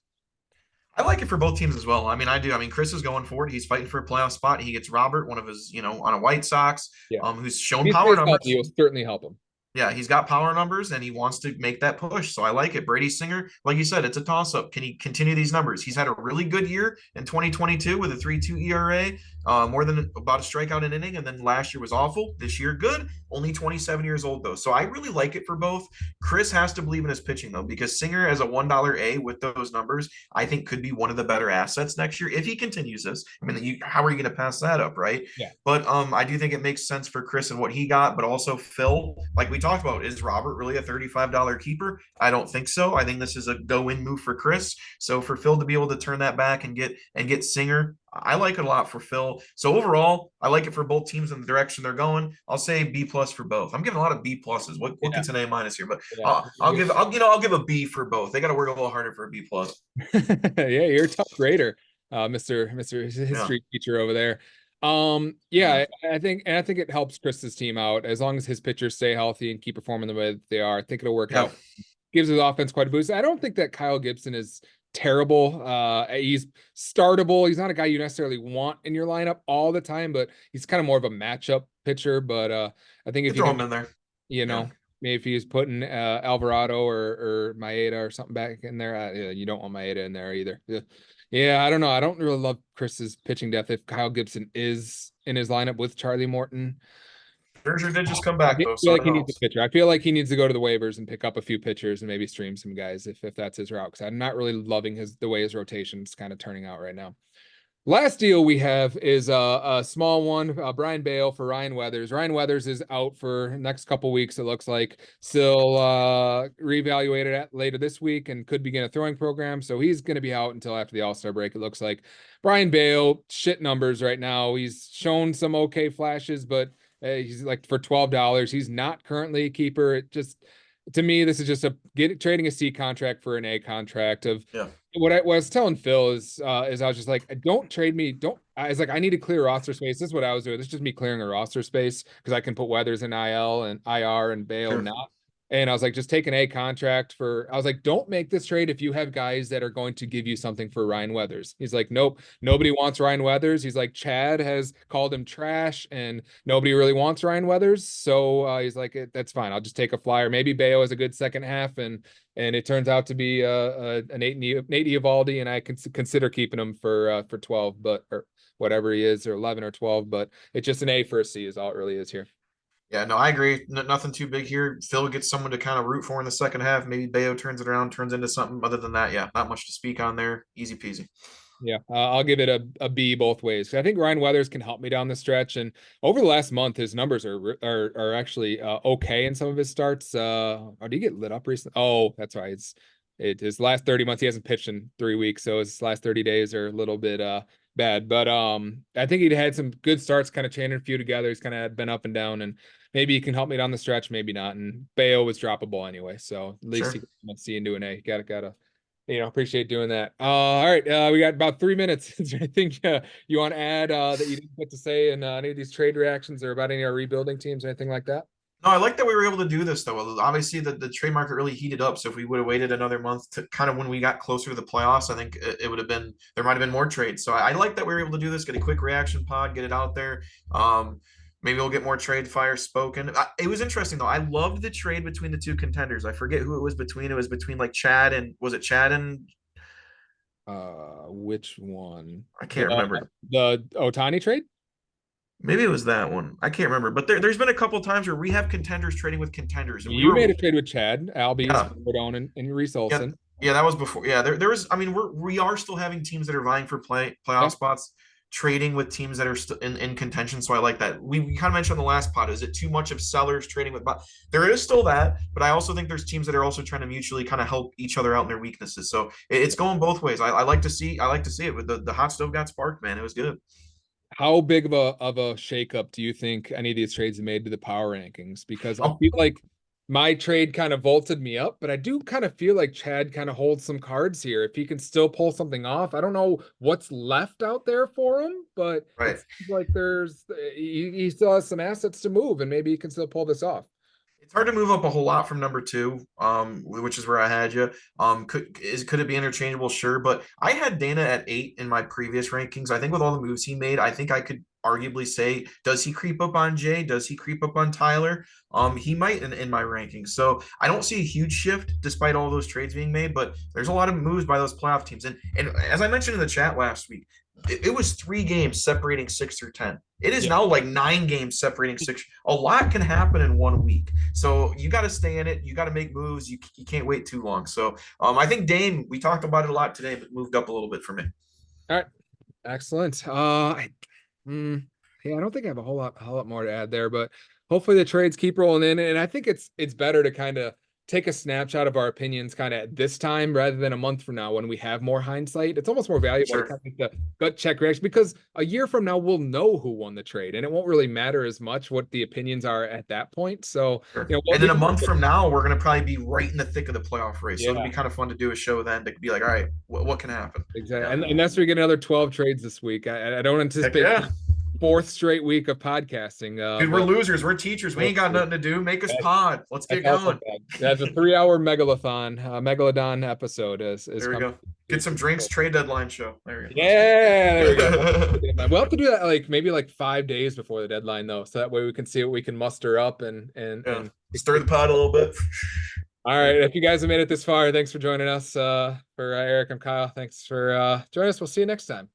I like it for both teams as well. I mean, I do. I mean, Chris is going for it. He's fighting for a playoff spot. He gets Robert, one of his, on a White Sox, Yeah, who's if shown he power stays healthy, numbers. you'll certainly help him. Yeah, he's got power numbers and he wants to make that push. So I like it. Brady Singer, like you said, it's a toss up. Can he continue these numbers? He's had a really good year in 2022 with a 3.2 ERA, more than about a strikeout an inning. And then last year was awful. This year, good. Only 27 years old, though. So I really like it for both. Chris has to believe in his pitching, though, because Singer as a $1 A with those numbers, I think could be one of the better assets next year if he continues this. I mean, how are you going to pass that up, right? Yeah, But I do think it makes sense for Chris and what he got, but also Phil, like we talked about, is Robert really a $35 keeper? I don't think so. I think this is a go-in move for Chris. So for Phil to be able to turn that back and get Singer, I like it a lot for Phil. So overall, I like it for both teams in the direction they're going. I'll say B plus for both. I'm giving a lot of B pluses. What yeah, gets an A minus here? But yeah. I'll give a B for both. They got to work a little harder for a B plus. Yeah, you're a tough grader, Mister Yeah. History teacher over there. Yeah. Yeah, I think it helps Chris's team out as long as his pitchers stay healthy and keep performing the way that they are. I think it'll work Yeah. out. Gives his offense quite a boost. I don't think that Kyle Gibson is terrible. He's startable. He's not a guy you necessarily want in your lineup all the time, but he's kind of more of a matchup pitcher. But I think You if you throw can, him in there. you Yeah. know, maybe if he's putting Alvarado or Maeda or something back in there, yeah, you don't want Maeda in there either. Yeah. Yeah, I don't know. I don't really love Chris's pitching depth if Kyle Gibson is in his lineup with Charlie Morton. Scherzer did just come I back feel though, so like who he needs a knows? pitcher. I feel like he needs to go to the waivers and pick up a few pitchers and maybe stream some guys if that's his route. Because I'm not really loving the way his rotation's kind of turning out right now. Last deal we have is a small one. Brian Bale for Ryan Weathers. Ryan Weathers is out for next couple weeks. It looks like still reevaluated at later this week and could begin a throwing program. So he's going to be out until after the All-Star break. It looks like Brian Bale shit numbers right now. He's shown some okay flashes, but he's like for $12. He's not currently a keeper. It just to me, this is just trading a C contract for an A contract of Yeah. what I was telling Phil is I was just like, don't trade me. Don't I was like, I need to clear roster space. This is what I was doing. This is just me clearing a roster space because I can put Weathers in IL and IR and Bale Sure. not. And I was like, just take an A contract for I was like, don't make this trade if you have guys that are going to give you something for Ryan Weathers. He's like, nope, nobody wants Ryan Weathers. He's like, Chad has called him trash and nobody really wants Ryan Weathers. So he's like, that's fine. I'll just take a flyer. Maybe Bayo has a good second half and it turns out to be an Nate Eovaldi, and I consider keeping him for 12, but or whatever he is, or 11 or 12. But it's just an A for a C is all it really is here. Yeah, no, I agree. Nothing too big here. Phil gets someone to kind of root for in the second half. Maybe Bayo turns it around, turns into something. Other than that, yeah, not much to speak on there. Easy peasy. Yeah, I'll give it a B both ways. I think Ryan Weathers can help me down the stretch, and over the last month, his numbers are actually okay in some of his starts. Did he get lit up recently? Oh, that's right. His last 30 months he hasn't pitched in 3 weeks, so his last 30 days are a little bit bad. But I think he'd had some good starts, kind of chaining a few together. He's kind of been up and down, and maybe he can help me down the stretch, maybe not. And Bayo was droppable anyway, so at least he Sure. can see into an A. Gotta appreciate doing that. All right, we got about 3 minutes. Is there anything you want to add that you didn't get to say in any of these trade reactions or about any of our rebuilding teams or anything like that? No, I like that we were able to do this though. Obviously, the trade market really heated up. So if we would have waited another month to kind of when we got closer to the playoffs, I think it would have been there might have been more trades. So I like that we were able to do this, get a quick reaction pod, get it out there. Maybe we'll get more trade fire spoken. It was interesting though. I loved the trade between the two contenders. I forget who it was between. It was between like Chad and was it Chad and Which one? I The can't remember. the Otani trade? Maybe it was that one. I can't remember. But there's been a couple times where we have contenders trading with contenders, and we You were, made a trade with Chad, Albies, yeah, Rodon, and Reese yeah, Olson. yeah. That was before. Yeah, there was. I mean, we are still having teams that are vying for playoff Yeah. spots, trading with teams that are still in contention. So I like that. We kind of mentioned on the last pod. Is it too much of sellers trading with? There is still that, but I also think there's teams that are also trying to mutually kind of help each other out in their weaknesses. So it's going both ways. I like to see. I like to see it. But the hot stove got sparked, man. It was good. How big of a shakeup do you think any of these trades have made to the power rankings? Because I Oh, feel like my trade kind of vaulted me up, but I do kind of feel like Chad kind of holds some cards here. If he can still pull something off, I don't know what's left out there for him, but it right. seems like he still has some assets to move, and maybe he can still pull this off. It's hard to move up a whole lot from number two, which is where I had you. Could it be interchangeable? Sure, but I had Dana at 8 in my previous rankings. I think with all the moves he made, I think I could arguably say, does he creep up on Jay? Does he creep up on Tyler? He might in my rankings. So I don't see a huge shift despite all those trades being made, but there's a lot of moves by those playoff teams. And as I mentioned in the chat last week, it was 3 games separating 6 through 10. It is Yeah. now like 9 games separating six. A lot can happen in one week. So you got to stay in it. You got to make moves. You can't wait too long. So I think Dame, we talked about it a lot today, but moved up a little bit for me. All right. Excellent. Yeah, I don't think I have a whole lot more to add there, but hopefully the trades keep rolling in. And I think it's better to kind of take a snapshot of our opinions kind of at this time rather than a month from now when we have more hindsight. It's almost more valuable to Sure. kind of make the gut check reaction because a year from now we'll know who won the trade and it won't really matter as much what the opinions are at that point. So, Sure. you know, what And we then a can, month from now, we're going to probably be right in the thick of the playoff race. So it'll yeah. be kind of fun to do a show then to be like, all right, what can happen? Exactly. Yeah. And unless we get another 12 trades this week, I don't Heck anticipate yeah. fourth straight week of podcasting. Dude, we're But losers. We're teachers. We we'll ain't got see. nothing to do. Make us That's, pod. Let's that's get also going. bad. That's a 3 hour megalodon episode is There we coming. go. Get some drinks, trade deadline show. There we go. Yeah, there we go. Heck We'll have to do that like maybe like 5 days before the deadline though, so that way we can see what we can muster up yeah. and Stir the pot a little bit. all right. If you guys have made it this far, thanks for joining us. For Eric, I'm Kyle. Thanks for joining us. We'll see you next time.